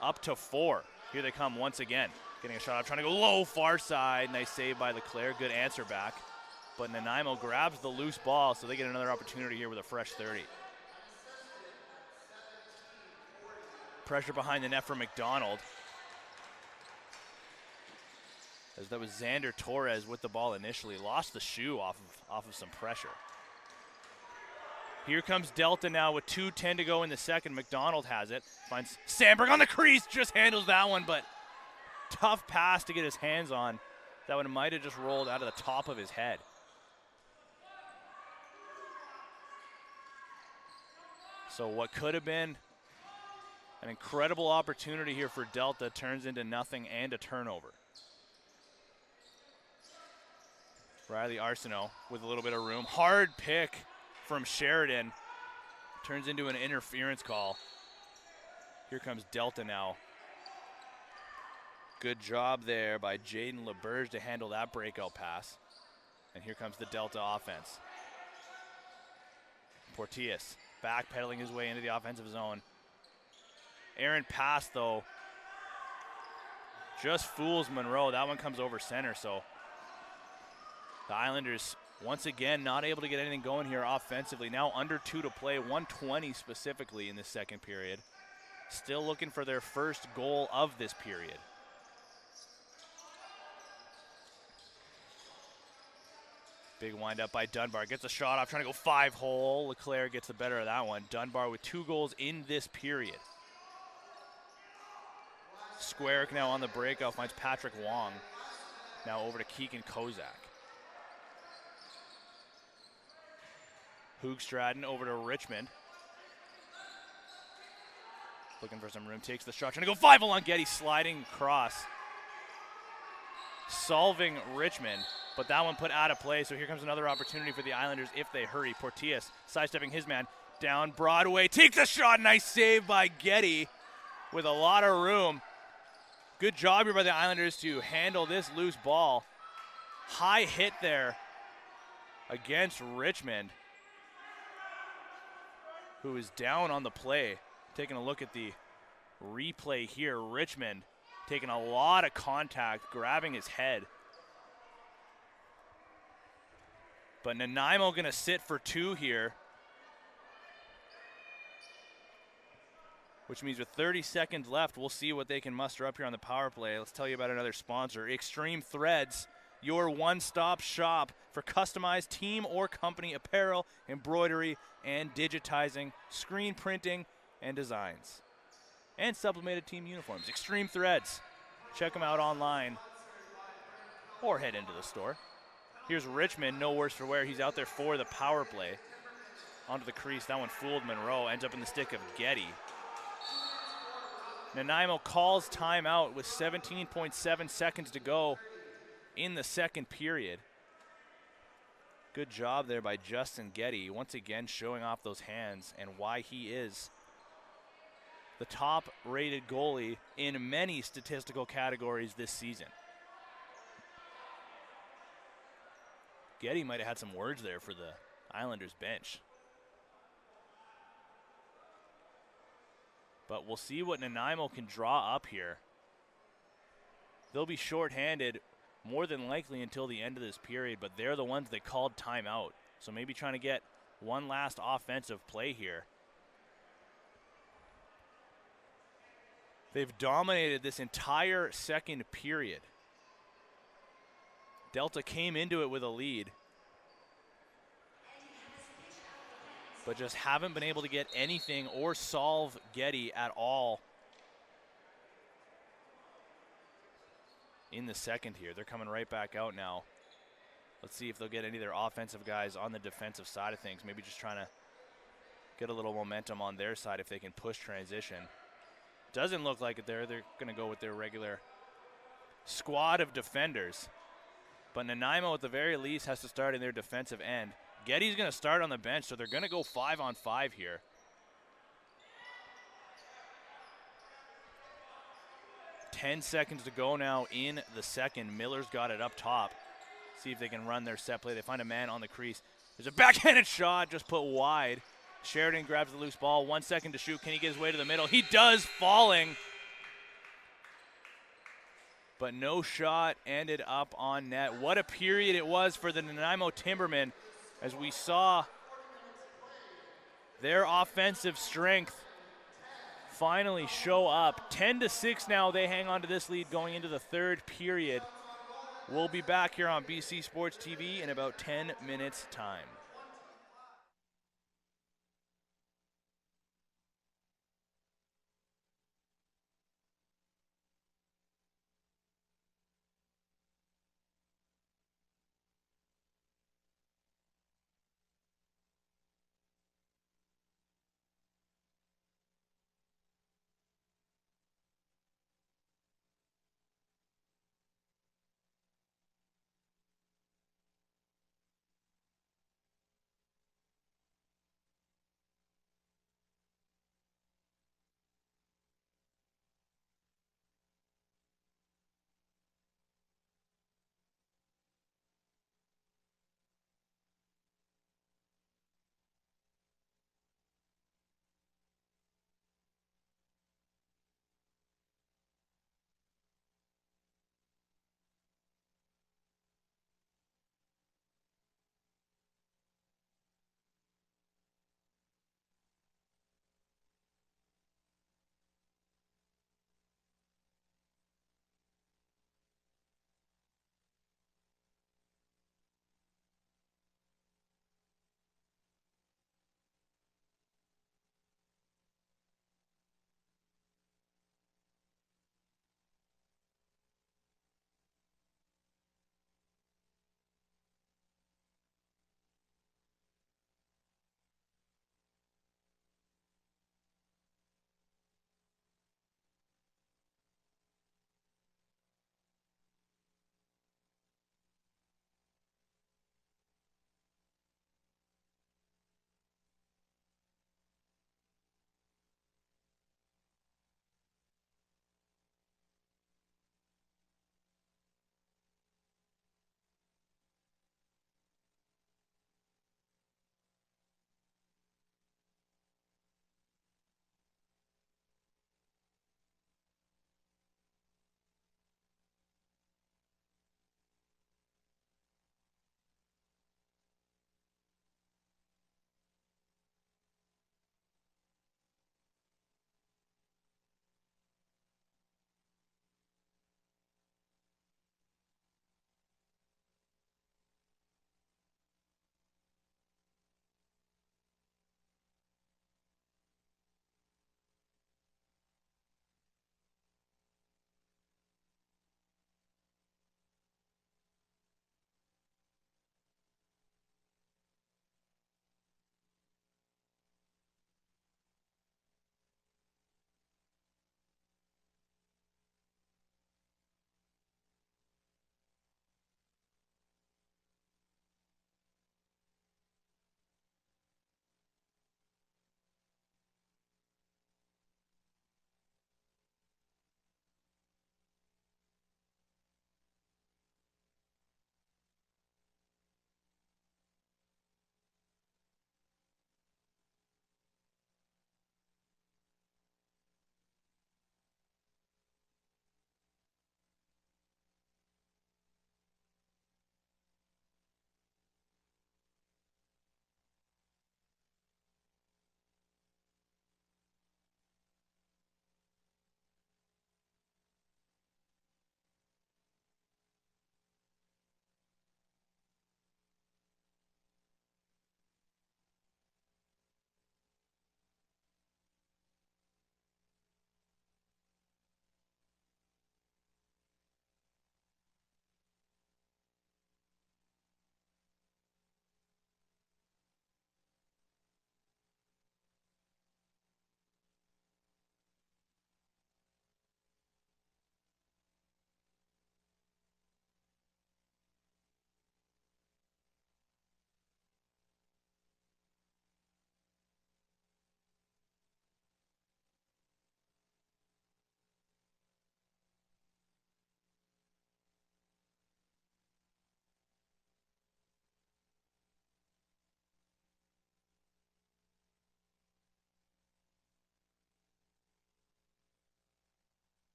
up to 4. Here they come once again. Getting a shot out, trying to go low, far side. Nice save by Leclerc. Good answer back. But Nanaimo grabs the loose ball, so they get another opportunity here with a fresh 30. Pressure behind the net for McDonald. As that was Xander Torres with the ball initially. Lost the shoe off of some pressure. Here comes Delta now with 2:10 to go in the second. McDonald has it. Finds Sandberg on the crease. Just handles that one, but tough pass to get his hands on. That one might have just rolled out of the top of his head. So what could have been An incredible opportunity here for Delta, turns into nothing and a turnover. Riley Arsenault with a little bit of room. Hard pick from Sheridan. Turns into an interference call. Here comes Delta now. Good job there by Jaden LeBurge to handle that breakout pass. And here comes the Delta offense. Portillas backpedaling his way into the offensive zone. Aaron pass, though, just fools Monroe. That one comes over center, so the Islanders once again not able to get anything going here offensively. Now under 2 to play, 1:20 specifically in the second period. Still looking for their first goal of this period. Big windup by Dunbar. Gets a shot off, trying to go 5-hole. LeClaire gets the better of that one. Dunbar with 2 goals in this period. Squarick now on the breakout, finds Patrick Wong. Now over to Keegan Kozak. Hoogstraden over to Richmond. Looking for some room, takes the shot, trying to go 5-hole on Getty, sliding across. Solving Richmond, but that one put out of play, so here comes another opportunity for the Islanders if they hurry. Portillas sidestepping his man down Broadway, takes a shot, nice save by Getty with a lot of room. Good job here by the Islanders to handle this loose ball. High hit there against Richmond, who is down on the play. Taking a look at the replay here, Richmond taking a lot of contact, grabbing his head. But Nanaimo gonna sit for 2 here, which means with 30 seconds left, we'll see what they can muster up here on the power play. Let's tell you about another sponsor, Extreme Threads, your one-stop shop for customized team or company apparel, embroidery, and digitizing, screen printing, and designs, and sublimated team uniforms. Extreme Threads. Check them out online or head into the store. Here's Richmond, no worse for wear. He's out there for the power play. Onto the crease. That one fooled Monroe. Ends up in the stick of Getty. Nanaimo calls timeout with 17.7 seconds to go in the second period. Good job there by Justin Getty, once again showing off those hands and why he is the top-rated goalie in many statistical categories this season. Getty might have had some words there for the Islanders bench. But we'll see what Nanaimo can draw up here. They'll be shorthanded more than likely until the end of this period, but they're the ones that called timeout. So maybe trying to get one last offensive play here. They've dominated this entire second period. Delta came into it with a lead, but just haven't been able to get anything or solve Getty at all in the second here. They're coming right back out now. Let's see if they'll get any of their offensive guys on the defensive side of things. Maybe just trying to get a little momentum on their side if they can push transition. Doesn't look like it there. They're going to go with their regular squad of defenders. But Nanaimo, at the very least, has to start in their defensive end. Getty's going to start on the bench, so they're going to go 5-on-5 here. Ten seconds to go now in the second. Miller's got it up top. See if they can run their set play. They find a man on the crease. There's a backhanded shot, just put wide. Sheridan grabs the loose ball. 1 second to shoot. Can he get his way to the middle? He does, falling. But no shot ended up on net. What a period it was for the Nanaimo Timbermen as we saw their offensive strength finally show up. 10-6 now. They hang on to this lead going into the third period. We'll be back here on BC Sports TV in about 10 minutes' time.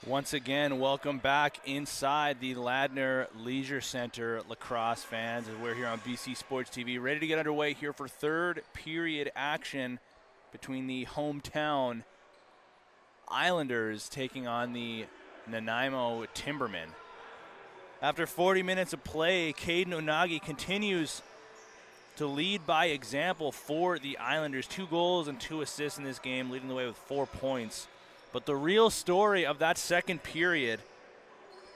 Once again, welcome back inside the Ladner Leisure Center, lacrosse fans, as we're here on BC Sports TV, ready to get underway here for third period action between the hometown Islanders taking on the Nanaimo Timbermen. After 40 minutes of play, Caden Onagi continues to lead by example for the Islanders. 2 goals and 2 assists in this game, leading the way with 4 points. But the real story of that second period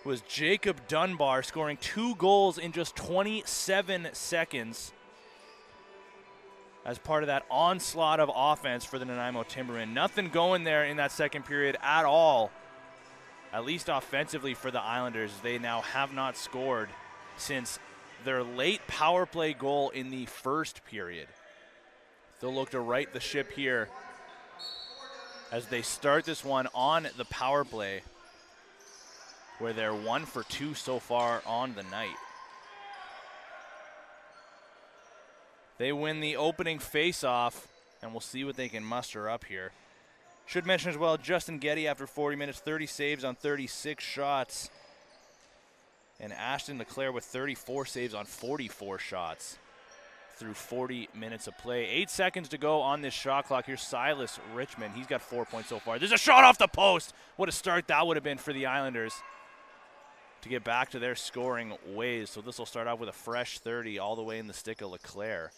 was Jacob Dunbar scoring 2 goals in just 27 seconds as part of that onslaught of offense for the Nanaimo Timbermen. Nothing going there in that second period at all, at least offensively for the Islanders. They now have not scored since their late power play goal in the first period. They'll look to right the ship here as they start this one on the power play, where they're 1 for 2 so far on the night. They win the opening face-off, and we'll see what they can muster up here. Should mention as well, Justin Getty, after 40 minutes, 30 saves on 36 shots. And Ashton Leclerc with 34 saves on 44 shots through 40 minutes of play. 8 seconds to go on this shot clock. Here's Silas Richmond. He's got 4 points so far. There's a shot off the post. What a start that would have been for the Islanders to get back to their scoring ways. So this will start off with a fresh 30 all the way in the stick of Leclerc.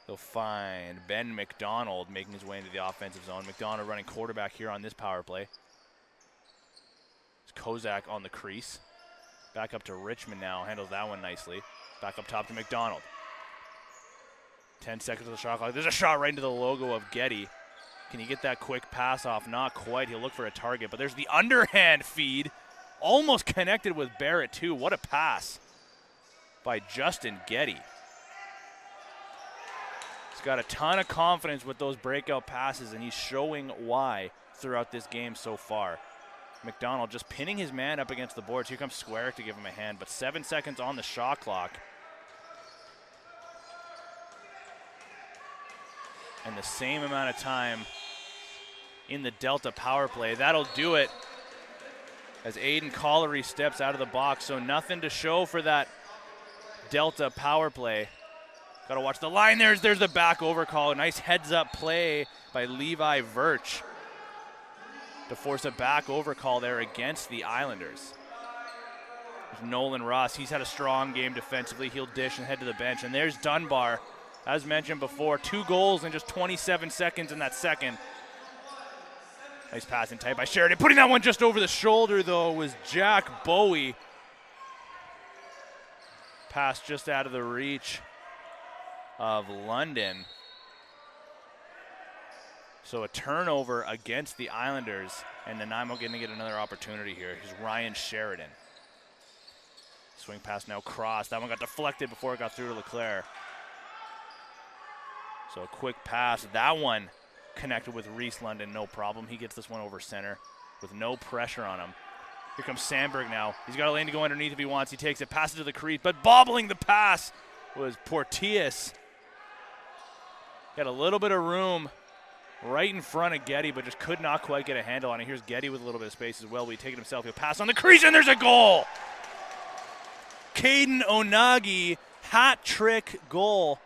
They'll find Ben McDonald making his way into the offensive zone. McDonald running quarterback here on this power play. It's Kozak on the crease. Back up to Richmond now. Handles that one nicely. Back up top to McDonald. 10 seconds of the shot clock. There's a shot right into the logo of Getty. Can he get that quick pass off? Not quite. He'll look for a target, but there's the underhand feed. Almost connected with Barrett too. What a pass by Justin Getty. He's got a ton of confidence with those breakout passes, and he's showing why throughout this game so far. McDonald just pinning his man up against the boards. Here comes Squarick to give him a hand, but 7 seconds on the shot clock. And the same amount of time in the Delta power play. That'll do it as Aiden Collery steps out of the box. So nothing to show for that Delta power play. Got to watch the line. There's the back over call. Nice heads-up play by Levi Virch to force a back over call there against the Islanders. There's Nolan Ross. He's had a strong game defensively. He'll dish and head to the bench. And there's Dunbar. As mentioned before, 2 goals in just 27 seconds in that second. Nice passing tight by Sheridan. Putting that one just over the shoulder, though, was Jack Bowie. Pass just out of the reach of London. So a turnover against the Islanders, and Nanaimo going to get another opportunity here. Here's Ryan Sheridan. Swing pass now crossed. That one got deflected before it got through to Leclerc. So a quick pass. That one connected with Reese London, no problem. He gets this one over center with no pressure on him. Here comes Sandberg now. He's got a lane to go underneath if he wants. He takes it, passes to the crease, but bobbling the pass was Portillas. Got a little bit of room right in front of Getty, but just could not quite get a handle on it. Here's Getty with a little bit of space as well. He takes it himself. He'll pass on the crease, and there's a goal. Caden Onagi, hat trick goal.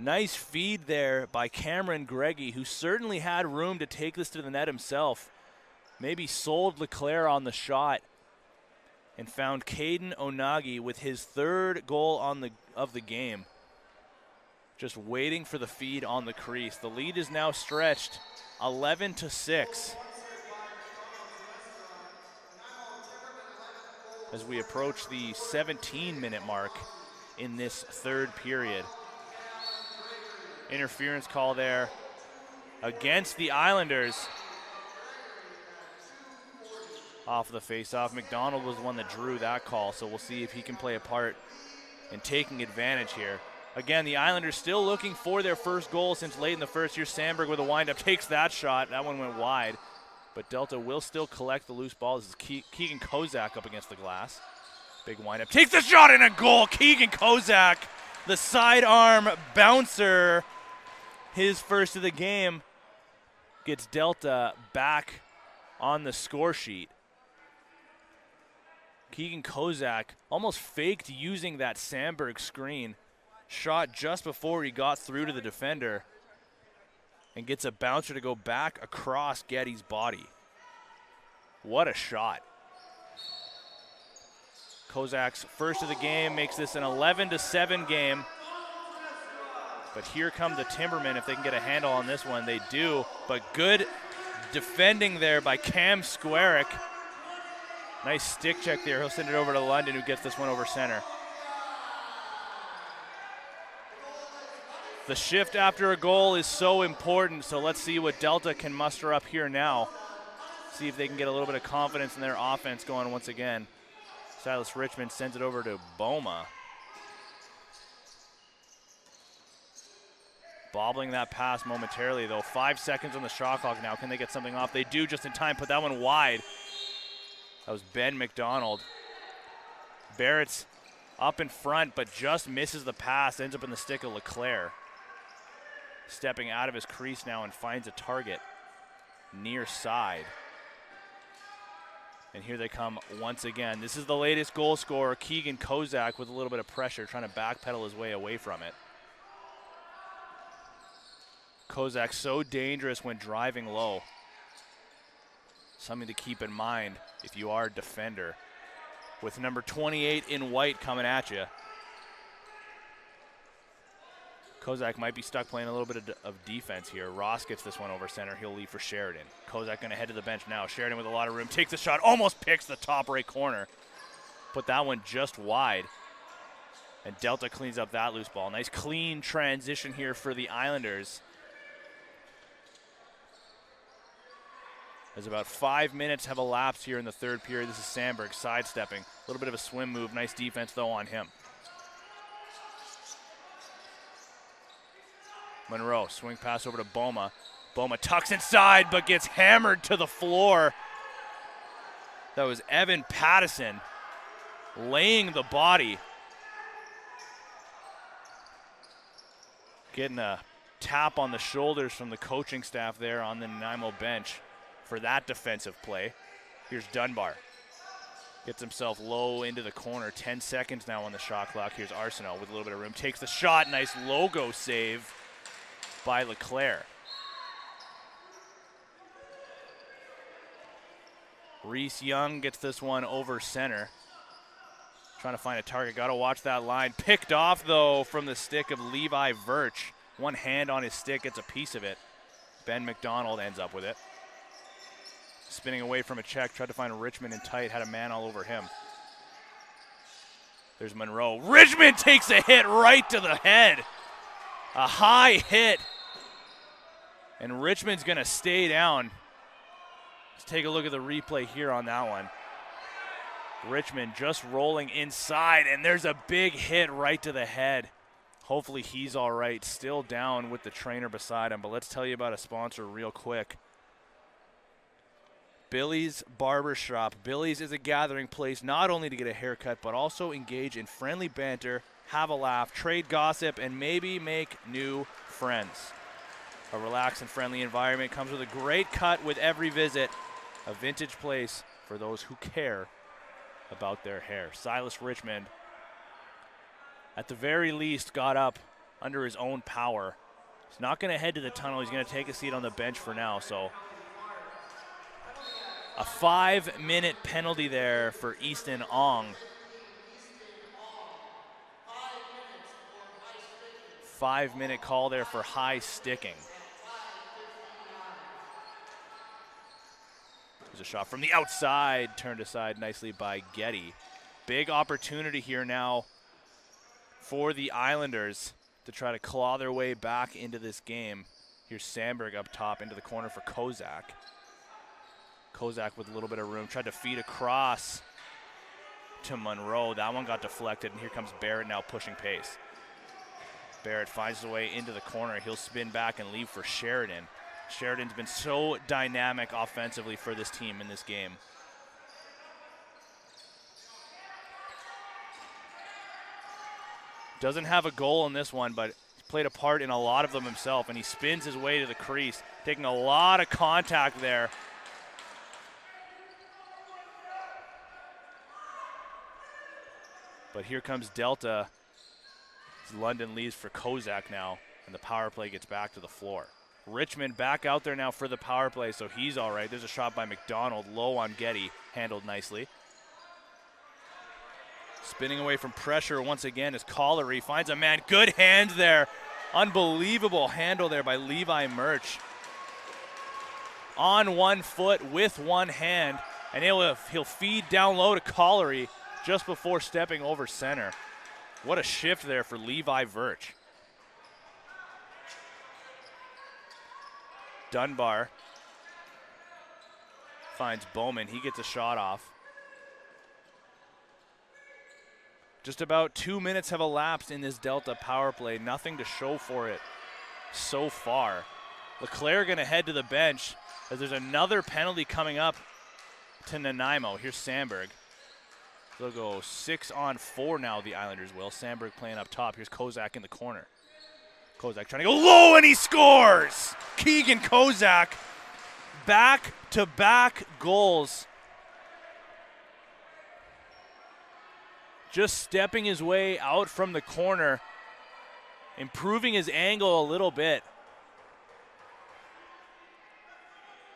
Nice feed there by Cameron Greggy, who certainly had room to take this to the net himself. Maybe sold Leclerc on the shot and found Caden Onagi with his 3rd goal of the game. Just waiting for the feed on the crease. The lead is now stretched 11-6 as we approach the 17-minute mark in this 3rd period. Interference call there against the Islanders. Off the face-off. McDonald was the one that drew that call, so we'll see if he can play a part in taking advantage here. Again, the Islanders still looking for their first goal since late in the first. Here's Sandberg with a windup, takes that shot. That one went wide, but Delta will still collect the loose ball. This is Keegan Kozak up against the glass. Big windup, takes the shot and a goal. Keegan Kozak, the sidearm bouncer, his first of the game. gets Delta back on the score sheet. Keegan Kozak almost faked using that Sandberg screen. Shot just before he got through to the defender and gets a bouncer to go back across Getty's body. What a shot. Kozak's first of the game makes this an 11-7 game. But here come the Timbermen. If they can get a handle on this one, they do. But good defending there by Cam Squarick. Nice stick check there. He'll send it over to London, who gets this one over center. The shift after a goal is so important, so let's see what Delta can muster up here now. See if they can get a little bit of confidence in their offense going once again. Silas Richmond sends it over to Boma. Bobbling that pass momentarily, though. 5 seconds on the shot clock now. Can they get something off? They do just in time. Put that one wide. That was Ben McDonald. Barrett's up in front, but just misses the pass. Ends up in the stick of LeClaire. Stepping out of his crease now and finds a target near side. And here they come once again. This is the latest goal scorer, Keegan Kozak, with a little bit of pressure, trying to backpedal his way away from it. Kozak so dangerous when driving low. Something to keep in mind if you are a defender. With number 28 in white coming at you. Kozak might be stuck playing a little bit of defense here. Ross gets this one over center. He'll leave for Sheridan. Kozak going to head to the bench now. Sheridan with a lot of room. Takes the shot. Almost picks the top right corner. Put that one just wide. And Delta cleans up that loose ball. Nice clean transition here for the Islanders. As about 5 minutes have elapsed here in the third period. This is Sandberg sidestepping. A little bit of a swim move. Nice defense, though, on him. Monroe, swing pass over to Boma. Boma tucks inside, but gets hammered to the floor. That was Evan Pattison laying the body. Getting a tap on the shoulders from the coaching staff there on the Nanaimo bench for that defensive play. Here's Dunbar. Gets himself low into the corner. 10 seconds now on the shot clock. Here's Arsenault with a little bit of room. Takes the shot. Nice logo save by LeClaire. Reese Young gets this one over center. Trying to find a target. Got to watch that line. Picked off, though, from the stick of Levi Virch. One hand on his stick gets a piece of it. Ben McDonald ends up with it. Spinning away from a check. Tried to find Richmond in tight. Had a man all over him. There's Monroe. Richmond takes a hit right to the head. A high hit. And Richmond's going to stay down. Let's take a look at the replay here on that one. Richmond just rolling inside, and there's a big hit right to the head. Hopefully he's all right. Still down with the trainer beside him, but let's tell you about a sponsor real quick. Billy's Barbershop. Billy's is a gathering place not only to get a haircut, but also engage in friendly banter, have a laugh, trade gossip, and maybe make new friends. A relaxed and friendly environment comes with a great cut with every visit. A vintage place for those who care about their hair. Silas Richmond, at the very least, got up under his own power. He's not going to head to the tunnel. He's going to take a seat on the bench for now. So a 5-minute penalty there for Easton Ong. 5-minute call there for high sticking. There's a shot from the outside, turned aside nicely by Getty. Big opportunity here now for the Islanders to try to claw their way back into this game. Here's Sandberg up top into the corner for Kozak. Kozak with a little bit of room, tried to feed across to Monroe. That one got deflected, and here comes Barrett now pushing pace. Barrett finds his way into the corner. He'll spin back and leave for Sheridan. Sheridan's been so dynamic offensively for this team in this game. Doesn't have a goal in this one, but he's played a part in a lot of them himself, and he spins his way to the crease. taking a lot of contact there. But here comes Delta. London leaves for Kozak now, and the power play gets back to the floor. Richmond back out there now for the power play, so he's all right. There's a shot by McDonald, low on Getty, handled nicely. Spinning away from pressure once again is Collery, finds a man. Good hand there. Unbelievable handle there by Levi Murch. On 1 foot with one hand, and he'll feed down low to Collery just before stepping over center. What a shift there for Levi Virch. Dunbar finds Bowman. He gets a shot off. Just about 2 minutes have elapsed in this Delta power play. Nothing to show for it so far. LeClaire going to head to the bench as there's another penalty coming up to Nanaimo. Here's Sandberg. They'll go 6-on-4 now, the Islanders will. Sandberg playing up top. Here's Kozak in the corner. Kozak trying to go low, and he scores! Keegan Kozak, back-to-back goals. Just stepping his way out from the corner, improving his angle a little bit,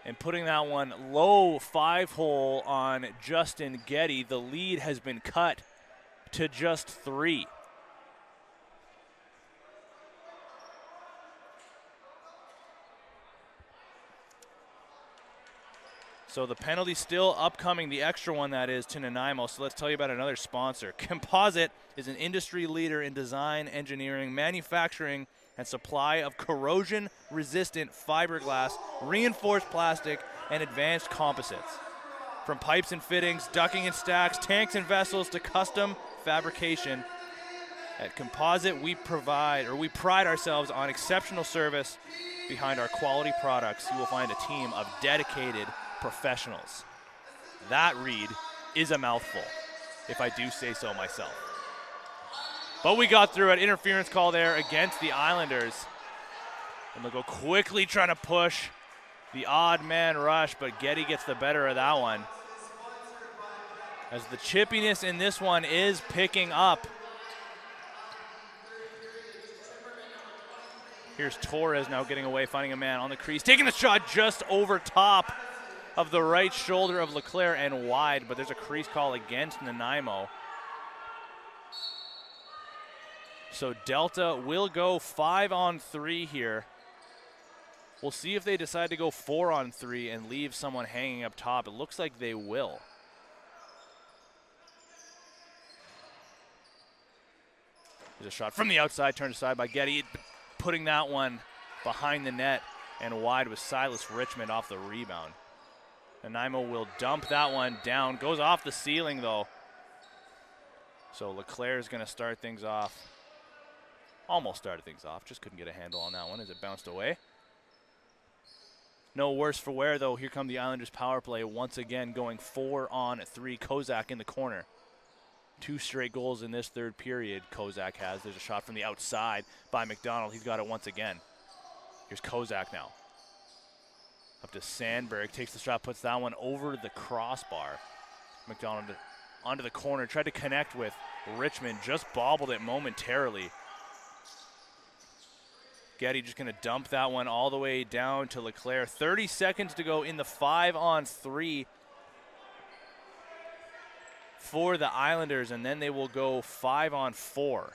and putting that one low 5-hole on Justin Getty. The lead has been cut to just 3. So the penalty still upcoming, the extra one that is, to Nanaimo. So let's tell you about another sponsor. Composite is an industry leader in design, engineering, manufacturing, and supply of corrosion-resistant fiberglass, reinforced plastic, and advanced composites. From pipes and fittings, ducting and stacks, tanks and vessels, to custom fabrication, at Composite we pride ourselves on exceptional service. Behind our quality products, you will find a team of dedicated professionals. That read is a mouthful, if I do say so myself. But we got through it. Interference call there against the Islanders. And they'll go quickly trying to push the odd man rush, but Getty gets the better of that one. As the chippiness in this one is picking up. Here's Torres now getting away, finding a man on the crease, taking the shot just over top of the right shoulder of LeClaire and wide, but there's a crease call against Nanaimo. So Delta will go 5-on-3 here. We'll see if they decide to go 4-on-3 and leave someone hanging up top. It looks like they will. There's a shot from the outside, turned aside by Getty, putting that one behind the net and wide with Silas Richmond off the rebound. Nanaimo will dump that one down. Goes off the ceiling, though. So LeClaire is going to start things off. Almost started things off. Just couldn't get a handle on that one as it bounced away. No worse for wear, though. Here come the Islanders' power play once again, going 4-on-3. Kozak in the corner. 2 straight goals in this third period Kozak has. There's a shot from the outside by McDonald. He's got it once again. Here's Kozak now. Up to Sandberg, takes the shot, puts that one over the crossbar. McDonald onto the corner, tried to connect with Richmond, just bobbled it momentarily. Getty just going to dump that one all the way down to LeClaire. 30 seconds to go in the 5-on-3 for the Islanders, and then they will go 5-on-4.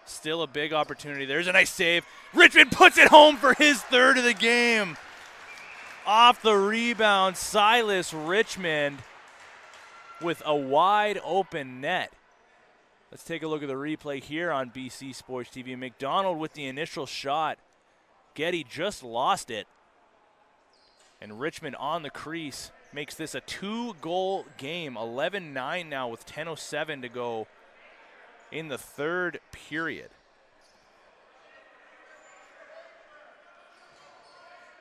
Still a big opportunity. There's a nice save. Richmond puts it home for his 3rd of the game. Off the rebound, Silas Richmond with a wide open net. Let's take a look at the replay here on BC Sports TV. McDonald with the initial shot. Getty just lost it. And Richmond on the crease makes this a 2-goal game. 11-9 now with 10:07 to go in the third period.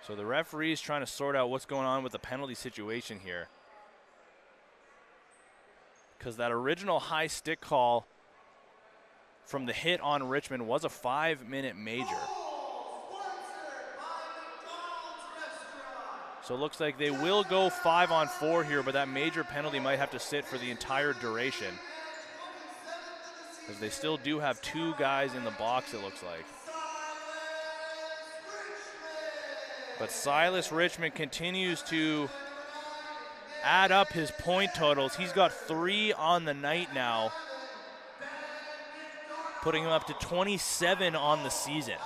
So the referee's trying to sort out what's going on with the penalty situation here, because that original high stick call from the hit on Richmond was a 5-minute major. So it looks like they will go 5-on-4 here, but that major penalty might have to sit for the entire duration, because they still do have 2 guys in the box, it looks like. But Silas Richmond continues to add up his point totals. He's got 3 on the night now, putting him up to 27 on the season.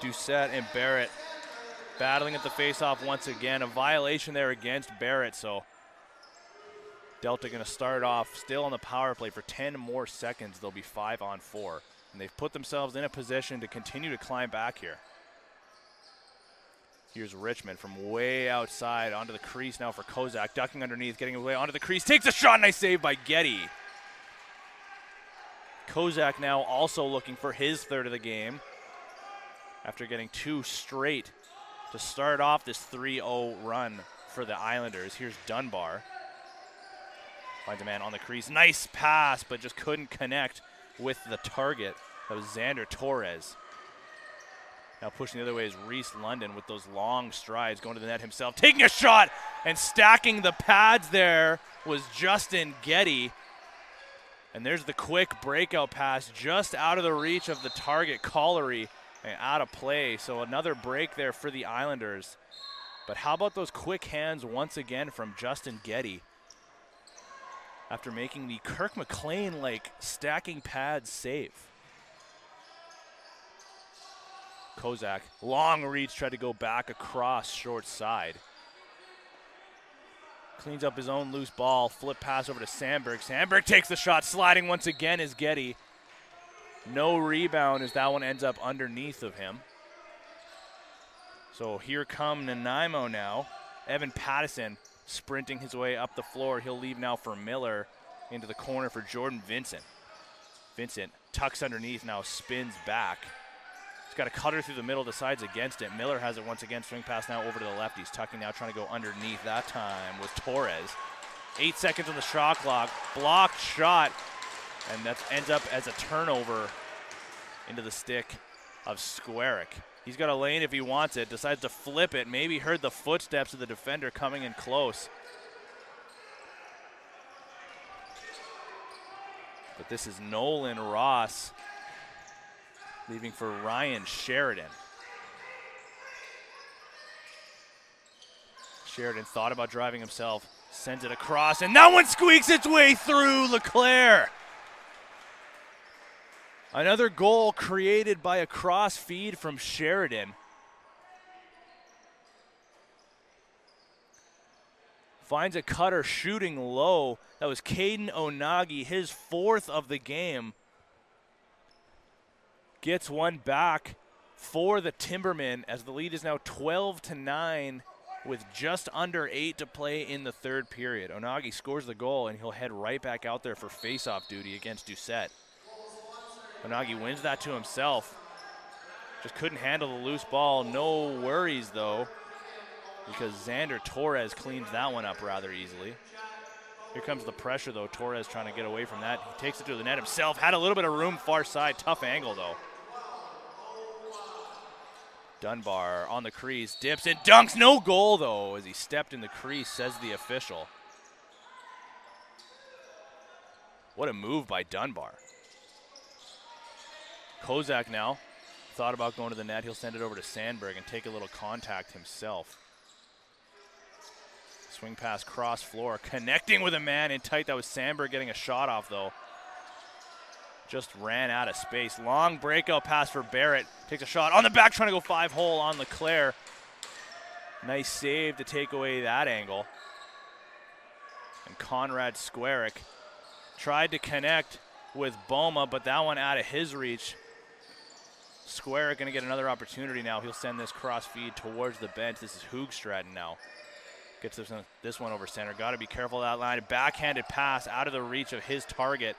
Doucette and Barrett battling at the faceoff once again. A violation there against Barrett, so Delta going to start off still on the power play for 10 more seconds. They'll be 5-on-4, and they've put themselves in a position to continue to climb back here. Here's Richmond from way outside onto the crease now for Kozak, ducking underneath, getting away onto the crease, takes a shot, nice save by Getty. Kozak now also looking for his 3rd of the game after getting 2 straight to start off this 3-0 run for the Islanders. Here's Dunbar. Finds a man on the crease. Nice pass, but just couldn't connect with the target. That was Xander Torres. Now pushing the other way is Reese London with those long strides, going to the net himself, taking a shot, and stacking the pads there was Justin Getty. And there's the quick breakout pass just out of the reach of the target, Collery, and out of play. So another break there for the Islanders. But how about those quick hands once again from Justin Getty after making the Kirk McLean-like stacking pads save. Kozak, long reach, tried to go back across short side. Cleans up his own loose ball, flip pass over to Sandberg. Sandberg takes the shot, sliding once again is Getty. No rebound as that one ends up underneath of him. So here come Nanaimo now. Evan Pattison sprinting his way up the floor. He'll leave now for Miller into the corner for Jordan Vincent. Vincent tucks underneath, now spins back. He's got a cutter through the middle, decides against it. Miller has it once again, swing pass now over to the left. He's tucking now, trying to go underneath. That time was Torres. 8 seconds on the shot clock, blocked shot, and that ends up as a turnover into the stick of Squarick. He's got a lane if he wants it, decides to flip it, maybe heard the footsteps of the defender coming in close. But this is Nolan Ross leaving for Ryan Sheridan. Sheridan thought about driving himself, sends it across, and that one squeaks its way through Leclerc. Another goal created by a cross feed from Sheridan. Finds a cutter shooting low. That was Caden Onagi, his 4th of the game. Gets one back for the Timbermen as the lead is now 12-9 with just under 8 to play in the 3rd period. Onagi scores the goal and he'll head right back out there for face-off duty against Doucette. Onagi wins that to himself. Just couldn't handle the loose ball. No worries, though, because Xander Torres cleans that one up rather easily. Here comes the pressure, though. Torres trying to get away from that. He takes it to the net himself. Had a little bit of room far side. Tough angle, though. Dunbar on the crease. Dips and dunks. No goal, though, as he stepped in the crease, says the official. What a move by Dunbar. Kozak now thought about going to the net. He'll send it over to Sandberg and take a little contact himself. Swing pass cross floor, connecting with a man in tight. That was Sandberg getting a shot off, though. Just ran out of space. Long breakout pass for Barrett. Takes a shot on the back, trying to go 5-hole on Leclerc. Nice save to take away that angle. And Conrad Squarick tried to connect with Boma, but that one out of his reach. Squarick going to get another opportunity now. He'll send this cross feed towards the bench. This is Hoogstraden now. Gets this one over center. Got to be careful of that line. A backhanded pass out of the reach of his target.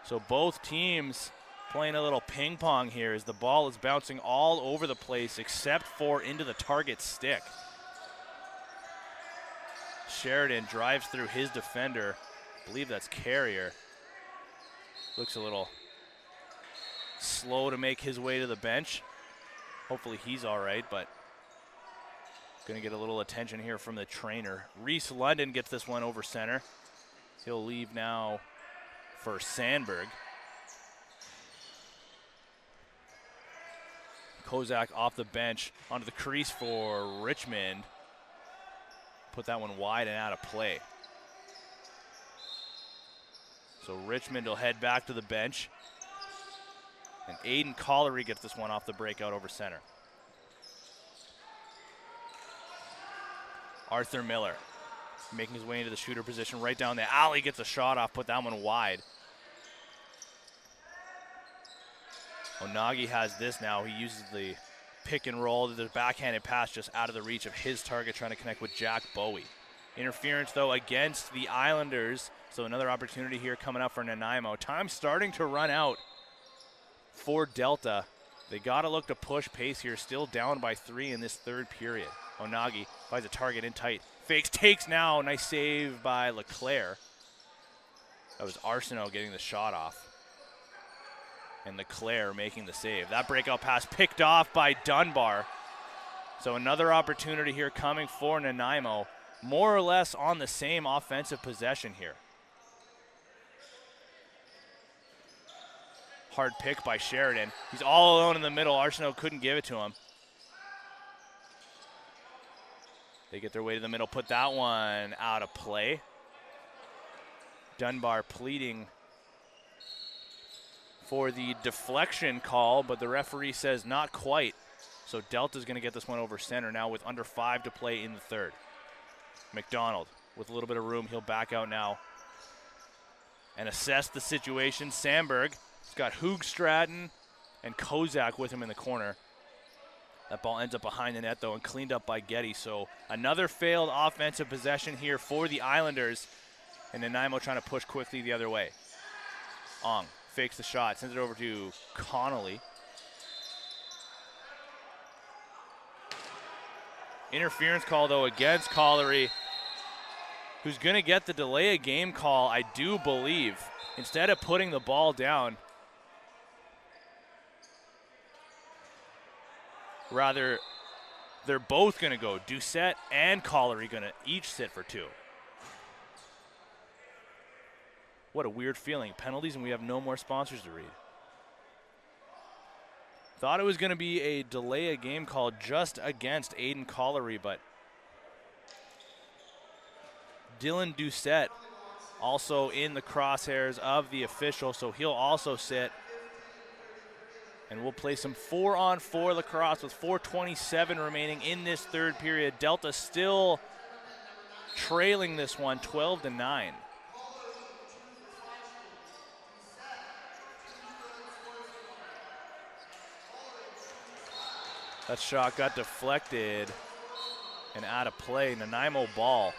So both teams playing a little ping pong here as the ball is bouncing all over the place except for into the target stick. Sheridan drives through his defender. I believe that's Carrier. Looks a little slow to make his way to the bench. Hopefully he's all right, but going to get a little attention here from the trainer. Reese London gets this one over center. He'll leave now for Sandberg. Kozak off the bench onto the crease for Richmond. Put that one wide and out of play. So Richmond will head back to the bench. And Aiden Collery gets this one off the breakout over center. Arthur Miller making his way into the shooter position right down the alley, gets a shot off, put that one wide. Onagi has this now. He uses the pick and roll. The backhanded pass just out of the reach of his target, trying to connect with Jack Bowie. Interference, though, against the Islanders. So another opportunity here coming up for Nanaimo. Time starting to run out for Delta. They got to look to push pace here. Still down by 3 in this third period. Onagi finds a target in tight. Fakes, takes now. Nice save by Leclerc. That was Arsenault getting the shot off. And Leclerc making the save. That breakout pass picked off by Dunbar. So another opportunity here coming for Nanaimo. More or less on the same offensive possession here. Hard pick by Sheridan. He's all alone in the middle. Arsenault couldn't give it to him. They get their way to the middle, put that one out of play. Dunbar pleading for the deflection call, but the referee says not quite. So Delta's going to get this one over center now with under 5 to play in the third. McDonald with a little bit of room. He'll back out now and assess the situation. Sandberg has got Hoog Stratton and Kozak with him in the corner. That ball ends up behind the net, though, and cleaned up by Getty. So another failed offensive possession here for the Islanders. And Nanaimo trying to push quickly the other way. Ong fakes the shot, sends it over to Connolly. Interference call, though, against Collery, who's going to get the delay of game call, I do believe. Instead of putting the ball down, rather, they're both going to go. Doucette and Collery going to each sit for 2. What a weird feeling. Penalties, and we have no more sponsors to read. Thought it was going to be a delay of game call just against Aiden Collery, but Dylan Doucette also in the crosshairs of the official, so he'll also sit. And we'll play some 4-on-4 lacrosse with 4:27 remaining in this third period. Delta still trailing this one 12-9. That shot got deflected and out of play. Nanaimo ball.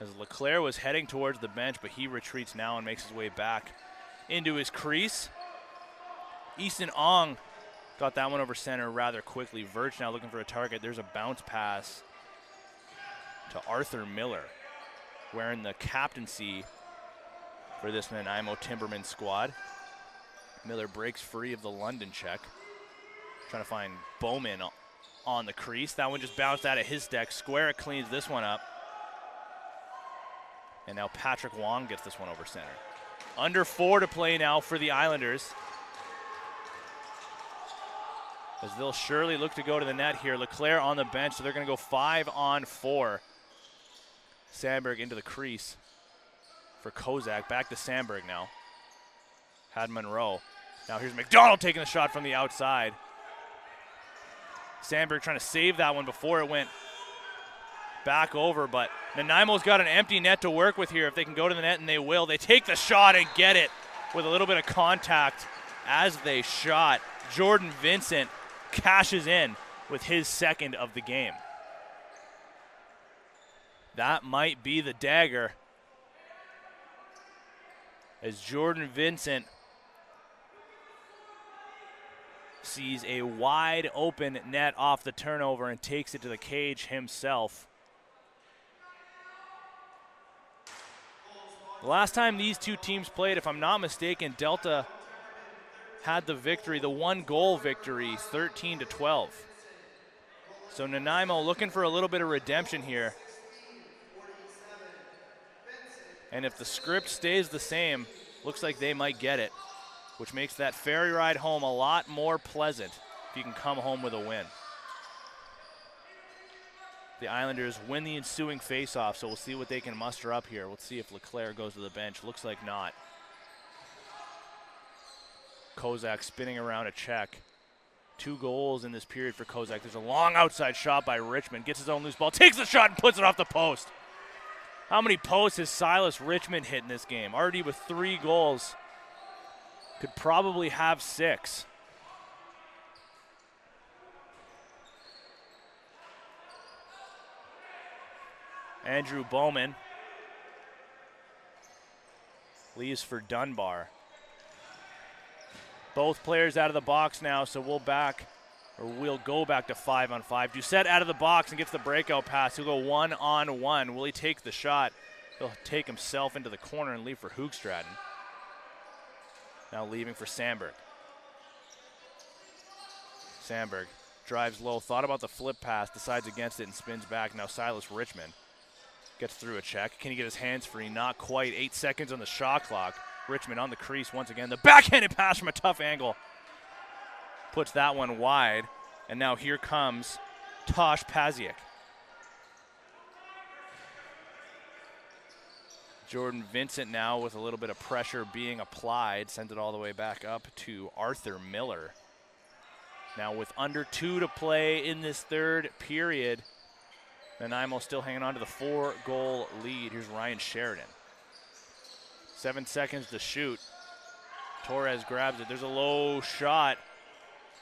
As Leclerc was heading towards the bench, but he retreats now and makes his way back into his crease. Easton Ong got that one over center rather quickly. Verge now looking for a target. There's a bounce pass to Arthur Miller, wearing the captaincy for this Nanaimo Timbermen squad. Miller breaks free of the London check. Trying to find Bowman on the crease. That one just bounced out of his deck. Square cleans this one up. And now Patrick Wong gets this one over center. Under 4 to play now for the Islanders, as they'll surely look to go to the net here. Leclerc on the bench, so they're going to go 5-on-4. Sandberg into the crease for Kozak. Back to Sandberg now. Had Monroe. Now here's McDonald taking the shot from the outside. Sandberg trying to save that one before it went back over, but Nanaimo's got an empty net to work with here if they can go to the net, and they will. They take the shot and get it with a little bit of contact as they shot. Jordan Vincent cashes in with his second of the game. That might be the dagger, as Jordan Vincent sees a wide open net off the turnover and takes it to the cage himself. The last time these two teams played, if I'm not mistaken, Delta had the victory, the 1-goal victory, 13-12. So Nanaimo looking for a little bit of redemption here. And if the script stays the same, looks like they might get it, which makes that ferry ride home a lot more pleasant if you can come home with a win. The Islanders win the ensuing faceoff, so we'll see what they can muster up here. We'll see if LeClaire goes to the bench. Looks like not. Kozak spinning around a check. 2 goals in this period for Kozak. There's a long outside shot by Richmond. Gets his own loose ball, takes the shot and puts it off the post. How many posts has Silas Richmond hit in this game? Already with 3 goals. Could probably have 6. Andrew Bowman leaves for Dunbar. Both players out of the box now, so we'll go back to 5-on-5. Doucette out of the box and gets the breakout pass. He'll go 1-on-1. Will he take the shot? He'll take himself into the corner and leave for Hoogstraten. Now leaving for Sandberg. Sandberg drives low, thought about the flip pass, decides against it and spins back. Now Silas Richmond gets through a check. Can he get his hands free? Not quite. 8 seconds on the shot clock. Richmond on the crease once again. The backhanded pass from a tough angle puts that one wide. And now here comes Tosh Paziak. Jordan Vincent now with a little bit of pressure being applied. Sends it all the way back up to Arthur Miller. Now with under 2 to play in this third period, Nanaimo still hanging on to the 4-goal lead. Here's Ryan Sheridan. 7 seconds to shoot. Torres grabs it. There's a low shot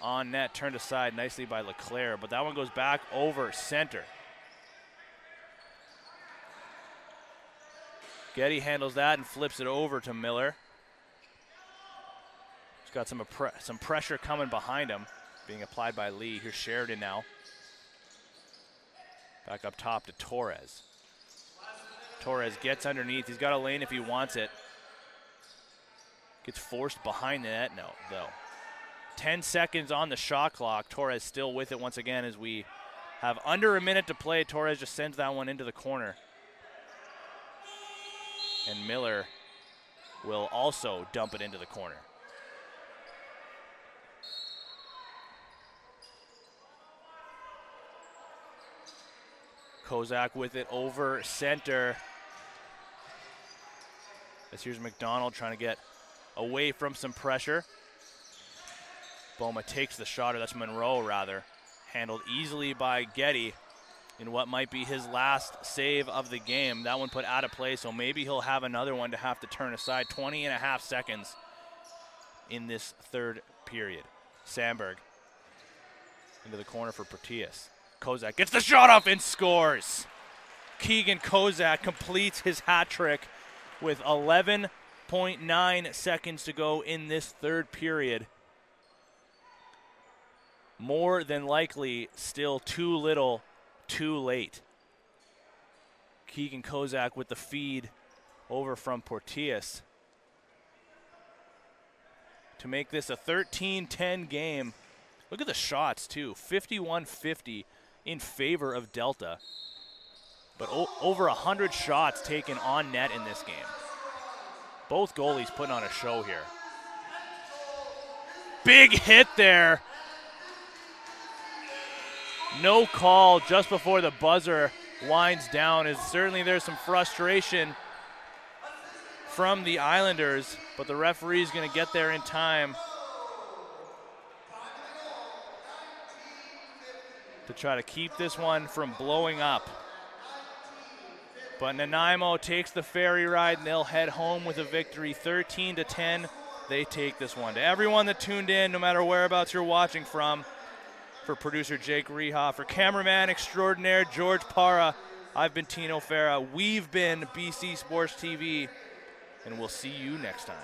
on net, turned aside nicely by LeClaire, but that one goes back over center. Getty handles that and flips it over to Miller. He's got some pressure coming behind him, being applied by Lee. Here's Sheridan now. Back up top to Torres. Torres gets underneath. He's got a lane if he wants it. Gets forced behind the net. No, though. 10 seconds on the shot clock. Torres still with it once again as we have under a minute to play. Torres just sends that one into the corner. And Miller will also dump it into the corner. Kozak with it over center. As here's McDonald trying to get away from some pressure. Boma takes the shot, or that's Monroe rather. Handled easily by Getty in what might be his last save of the game. That one put out of play, so maybe he'll have another one to have to turn aside. 20.5 seconds in this third period. Sandberg into the corner for Portillas. Kozak gets the shot off and scores. Keegan Kozak completes his hat trick with 11.9 seconds to go in this third period. More than likely, still too little, too late. Keegan Kozak with the feed over from Portillas to make this a 13-10 game. Look at the shots, too. 51-50 in favor of Delta. But over 100 shots taken on net in this game. Both goalies putting on a show here. Big hit there. No call just before the buzzer winds down. Certainly there's some frustration from the Islanders, but the referee's going to get there in time to try to keep this one from blowing up. But Nanaimo takes the ferry ride and they'll head home with a victory, 13-10. They take this one. To everyone that tuned in, no matter whereabouts you're watching from, for producer Jake Reha, for cameraman extraordinaire George Parra, I've been Tino Farah. We've been BC Sports TV, and we'll see you next time.